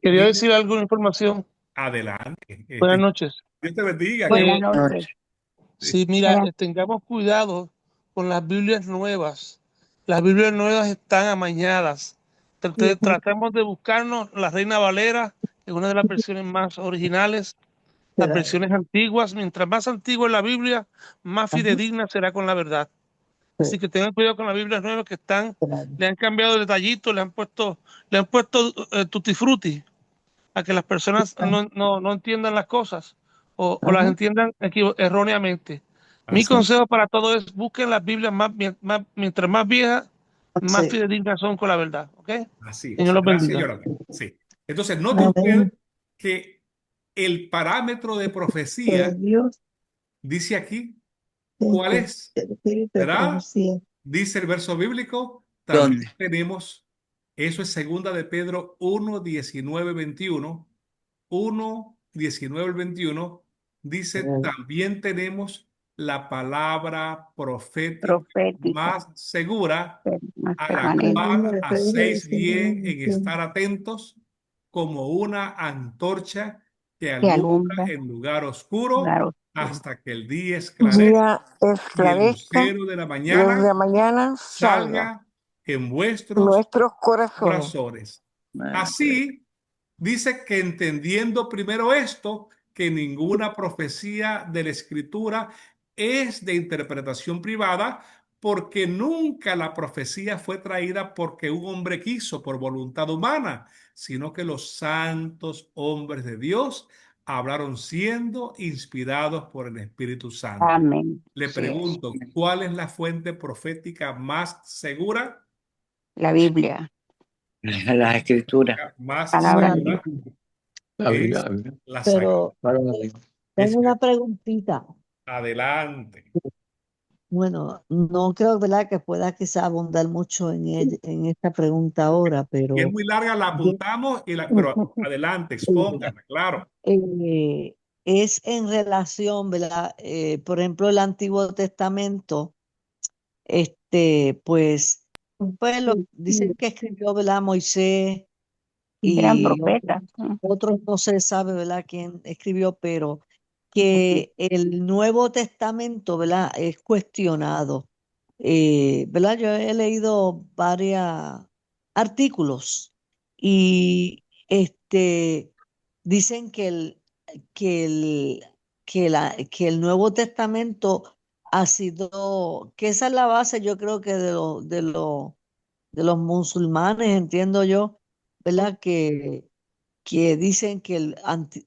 Quería
Dice,
decir algo de información.
adelante.
Buenas noches.
Dios te bendiga.
Buenas
Eh,
noches.
Sí.
sí, mira,
Buenas-
tengamos cuidado con las Biblias nuevas. Las Biblias nuevas están amañadas. Tratemos de buscarnos la Reina Valera, que es una de las versiones más originales, las versiones antiguas. Mientras más antigua es la Biblia, más fidedigna será con la verdad. Así que tengan cuidado con las Biblias nuevas que están, le han cambiado detallitos, le han puesto tutti frutti a que las personas no entiendan las cosas o las entiendan erróneamente. Mi
Así,
consejo para todo es busquen las Biblias mientras más viejas, más
Sí.
fidedignas son con la verdad. ¿Ok?
así
Señor
es.
los
Gracias,
bendiga.
Jonathan. Sí. Entonces, note usted que el parámetro de profecía
Dios,
dice aquí cuál es,
el espíritu de
¿verdad?
profecía.
Dice el verso bíblico, también
¿Dónde?
tenemos, eso es segunda de Pedro 1:19-21, 1:19-21, dice, también tenemos la palabra profética
Profética,
más segura,
más
a la
permanente.
cual hacéis bien en estar atentos como una antorcha que
Que
alumbra
alumbra
en lugar oscuro
lugar oscuro.
hasta que el día esclarezca
Día
y el
esclarezca
lucero de la
y desde la
mañana
mañana salga
salga en vuestros
nuestros corazones.
corazones.
Madre de
Así dice que entendiendo primero esto, que ninguna profecía de la Escritura es de interpretación privada, porque nunca la profecía fue traída porque un hombre quiso por voluntad humana, sino que los santos hombres de Dios hablaron siendo inspirados por el Espíritu Santo.
Amén.
Le
Sí es.
pregunto, ¿cuál es la fuente profética más segura?
La Biblia,
las escrituras.
Más
palabra de Dios.
segura
La Biblia,
es
la Biblia.
la Sagrada
Pero
Claro.
tengo una
Escritura.
preguntita.
Adelante.
Bueno, no creo, ¿verdad?, que pueda quizá abundar mucho en esta pregunta ahora,
Si es
pero
muy larga, la
yo-
apuntamos, pero adelante, expóngala, claro.
eh, es en relación, ¿verdad? Por ejemplo, el Antiguo Testamento, pues dicen que escribió, ¿verdad?, Moisés
Un gran
y
profeta.
otros no se sabe, ¿verdad?, quién escribió, pero que el Nuevo Testamento, ¿verdad?, es cuestionado. ¿Verdad? Yo he leído varios artículos y dicen que el, que el Nuevo Testamento ha sido, que esa es la base, yo creo que de los musulmanes, entiendo yo, ¿verdad? Que dicen que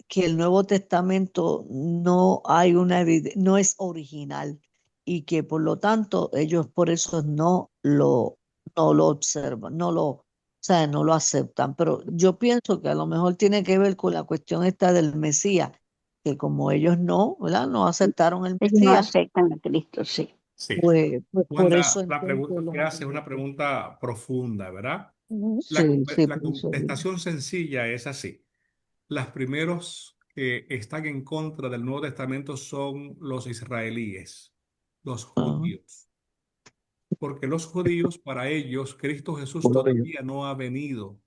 que el Nuevo Testamento no hay no es original y que por lo tanto ellos por eso no lo observan, o sea, no lo aceptan. Pero yo pienso que a lo mejor tiene que ver con la cuestión esta del Mesías, que como ellos no, ¿verdad? No aceptaron el
Ellos no
Mesías,
aceptan a Cristo, sí.
Sí.
pues por eso
Wanda, la
entonces
pregunta
los
que hace es una pregunta profunda, ¿verdad?
Sí, sí,
La
por eso digo.
contestación sencilla es así. Los primeros que están en contra del Nuevo Testamento son los israelíes, los
Ah,
judíos. Porque los judíos, para ellos, Cristo Jesús
Pueblo de Dios.
todavía no ha venido.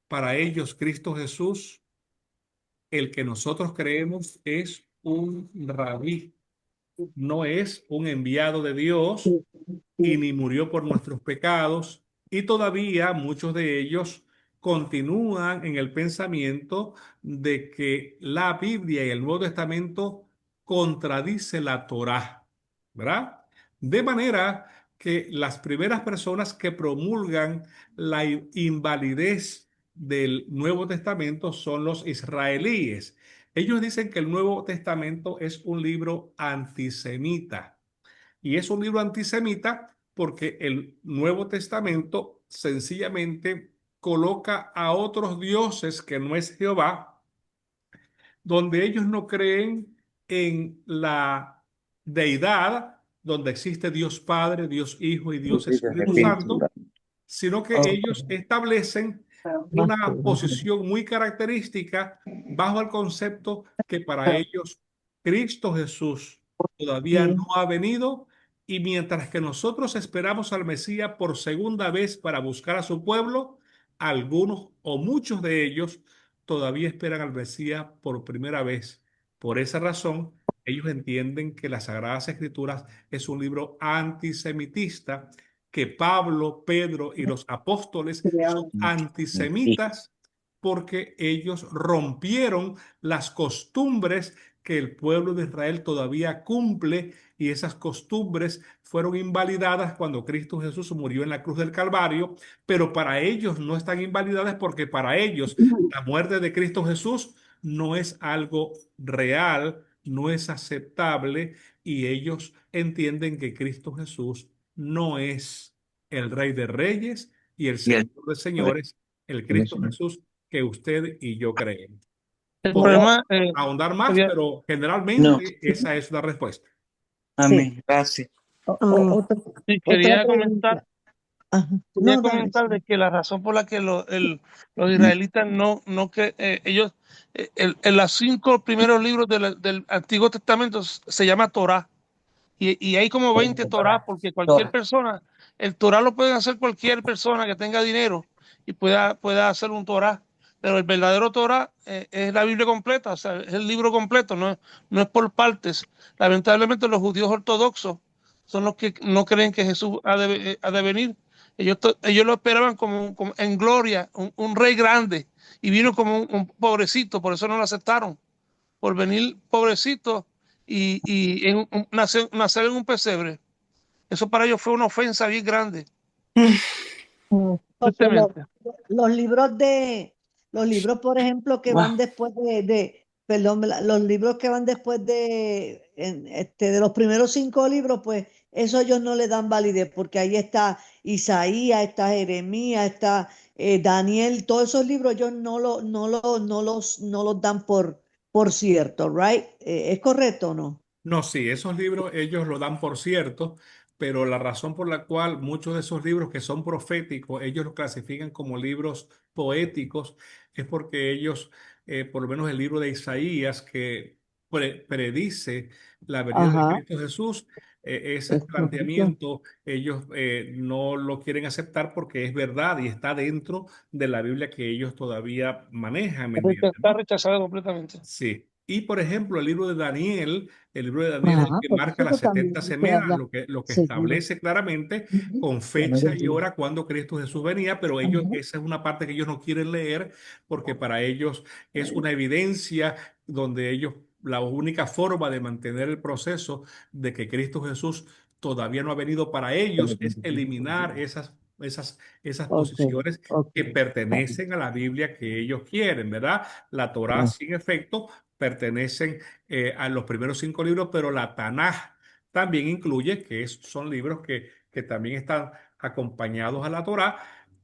Para ellos, Cristo Jesús, el que nosotros creemos, es un rabí, no es un enviado de Dios y ni murió por nuestros pecados. Y todavía muchos de ellos continúan en el pensamiento de que la Biblia y el Nuevo Testamento contradice la Torá, ¿verdad? De manera que las primeras personas que promulgan la invalidez del Nuevo Testamento son los israelíes. Ellos dicen que el Nuevo Testamento es un libro antisemita. Y es un libro antisemita porque el Nuevo Testamento sencillamente coloca a otros dioses que no es Jehová, donde ellos no creen en la deidad, donde existe Dios Padre, Dios Hijo y Dios Espíritu Santo, sino que ellos establecen una posición muy característica bajo el concepto que para ellos Cristo Jesús todavía no ha venido, y mientras que nosotros esperamos al Mesías por segunda vez para buscar a su pueblo, algunos o muchos de ellos todavía esperan al Mesías por primera vez. Por esa razón, ellos entienden que las Sagradas Escrituras es un libro antisemitista, que Pablo, Pedro y los apóstoles son antisemitas porque ellos rompieron las costumbres que el pueblo de Israel todavía cumple, y esas costumbres fueron invalidadas cuando Cristo Jesús murió en la cruz del Calvario, pero para ellos no están invalidadas porque para ellos la muerte de Cristo Jesús no es algo real, no es aceptable, y ellos entienden que Cristo Jesús no es el Rey de Reyes y el Señor de Señores, el Cristo Jesús que usted y yo creemos.
El
Podemos
problema,
ahondar más,
quería,
pero
No.
generalmente esa es la respuesta.
Amén. Gracias.
sí,
Otra pregunta. Ajá.
quería
No, dale.
comentar de que la razón por la que los israelitas no que ellos, en los 5 primeros libros del Antiguo Testamento se llama Torá. Y hay como 20 Torá, porque cualquier persona, el Torá lo puede hacer cualquier persona que tenga dinero y pueda hacer un Torá. Pero el verdadero Torá es la Biblia completa, o sea, es el libro completo, no es por partes. Lamentablemente los judíos ortodoxos son los que no creen que Jesús ha de venir. Ellos lo esperaban como en gloria, un rey grande, y vino como un pobrecito, por eso no lo aceptaron, por venir pobrecito y nacer en un pesebre. Eso para ellos fue una ofensa bien grande.
Porque
Tristemente.
los libros, por ejemplo, que van después perdón, los libros que van después de los primeros 5 libros, pues eso ellos no le dan validez, porque ahí está Isaías, está Jeremías, está Daniel, todos esos libros ellos no los dan por cierto, right? ¿Es correcto o no?
No, sí, esos libros ellos lo dan por cierto, pero la razón por la cual muchos de esos libros que son proféticos, ellos los clasifican como libros poéticos, es porque ellos, por lo menos el libro de Isaías, que predice la venida de
Ajá,
Cristo Jesús, ese
es correcto.
planteamiento ellos no lo quieren aceptar porque es verdad y está dentro de la Biblia que ellos todavía manejan, ¿me entiendes,
Está
no?
rechazado completamente.
Sí. Y por ejemplo, el libro de Daniel es el
Ajá,
que
por
marca
eso
las
que también
70
se
semanas,
habla.
lo que
Sí.
establece claramente
Ujú.
con fecha y hora cuando Cristo Jesús venía, pero ellos,
Ajá.
esa es una parte que ellos no quieren leer porque para ellos es una evidencia donde ellos, la única forma de mantener el proceso de que Cristo Jesús todavía no ha venido para ellos es eliminar esas
Ok,
posiciones
ok.
que pertenecen a la Biblia que ellos quieren, ¿verdad? La Torá,
Ah,
sin efecto, pertenecen a los primeros 5 libros, pero la Tanaj también incluye, son libros que también están acompañados a la Torá,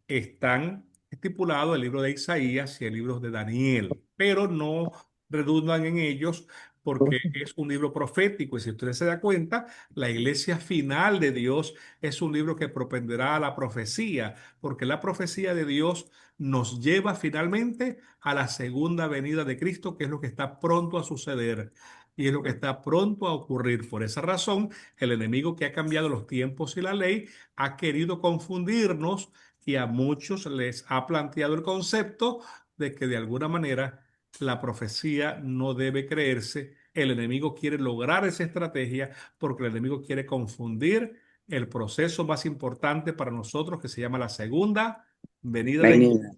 están estipulados el libro de Isaías y el libro de Daniel, pero no redundan en ellos porque es un libro profético, y si usted se da cuenta, la iglesia final de Dios es un libro que propenderá a la profecía, porque la profecía de Dios nos lleva finalmente a la segunda venida de Cristo, que es lo que está pronto a suceder y es lo que está pronto a ocurrir. Por esa razón, el enemigo, que ha cambiado los tiempos y la ley, ha querido confundirnos, y a muchos les ha planteado el concepto de que de alguna manera la profecía no debe creerse. El enemigo quiere lograr esa estrategia porque el enemigo quiere confundir el proceso más importante para nosotros, que se llama la segunda venida de
Venida.
de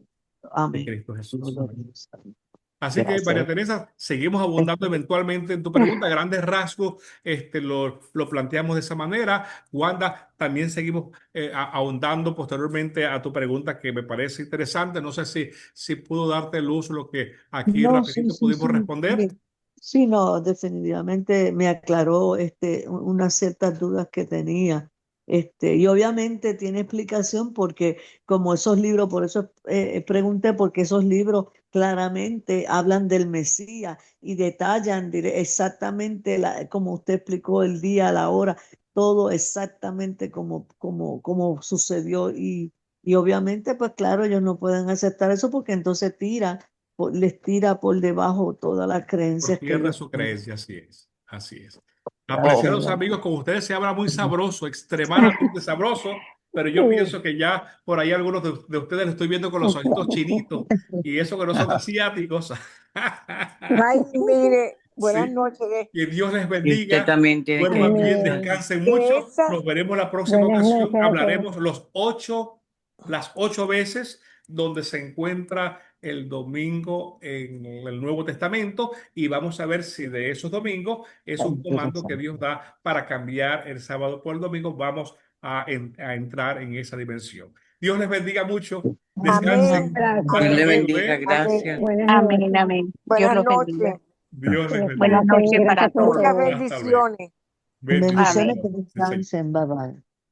amén.
Cristo Jesús. Así que, María
Gracias.
Teresa, seguimos abundando eventualmente en tu pregunta. Grandes rasgos, lo planteamos de esa manera. Wanda, también seguimos ahondando posteriormente a tu pregunta que me parece interesante. No sé si pudo darte luz lo que aquí
No, sí,
rapidito
sí,
pudimos
sí.
responder.
Sí, no, definitivamente me aclaró unas ciertas dudas que tenía. Y obviamente tiene explicación porque como esos libros, por eso pregunté, porque esos libros claramente hablan del Mesías y detallan exactamente como usted explicó el día, la hora, todo exactamente como sucedió. Y obviamente, pues claro, ellos no pueden aceptar eso porque entonces les tira por debajo todas las
Por
creencias que
tierra
ellos
su
tienen.
creencia, así es. Así es.
Gracias,
Apreciados
mi
amigos,
amor.
con ustedes se habla muy sabroso, extremadamente sabroso, pero yo pienso que ya por ahí algunos de ustedes lo estoy viendo con los ojitos chinitos y eso que no son asiáticos.
Ay, mire, buenas
Sí,
noches.
que Dios les
Y usted
bendiga,
también tiene que
duerman bien,
descansar.
Amén.
descansen
Que
mucho.
esa,
Nos veremos la próxima
Buenas
ocasión.
noches a todos.
Hablaremos las 8 veces donde se encuentra el domingo en el Nuevo Testamento y vamos a ver si de esos domingos es
Está
un comando que
interesante.
Dios da para cambiar el sábado por el domingo. Vamos a entrar en esa dimensión. Dios les bendiga mucho.
Un
amén,
Descansen.
abrazo.
Dios
Hasta
le
amén,
luego,
bendiga,
¿eh?
amén.
gracias.
Buenas
Amén,
noches.
amén. Dios
Buenas
los bendiga.
noches.
Dios les bendiga.
Buenas
Descansen.
noches para
Gracias por
todos.
Muchas
todo.
Hasta luego.
bendiciones.
Bendiciones,
Amén.
Bendiciones.
que
Sí, señor.
descansen. Bye bye.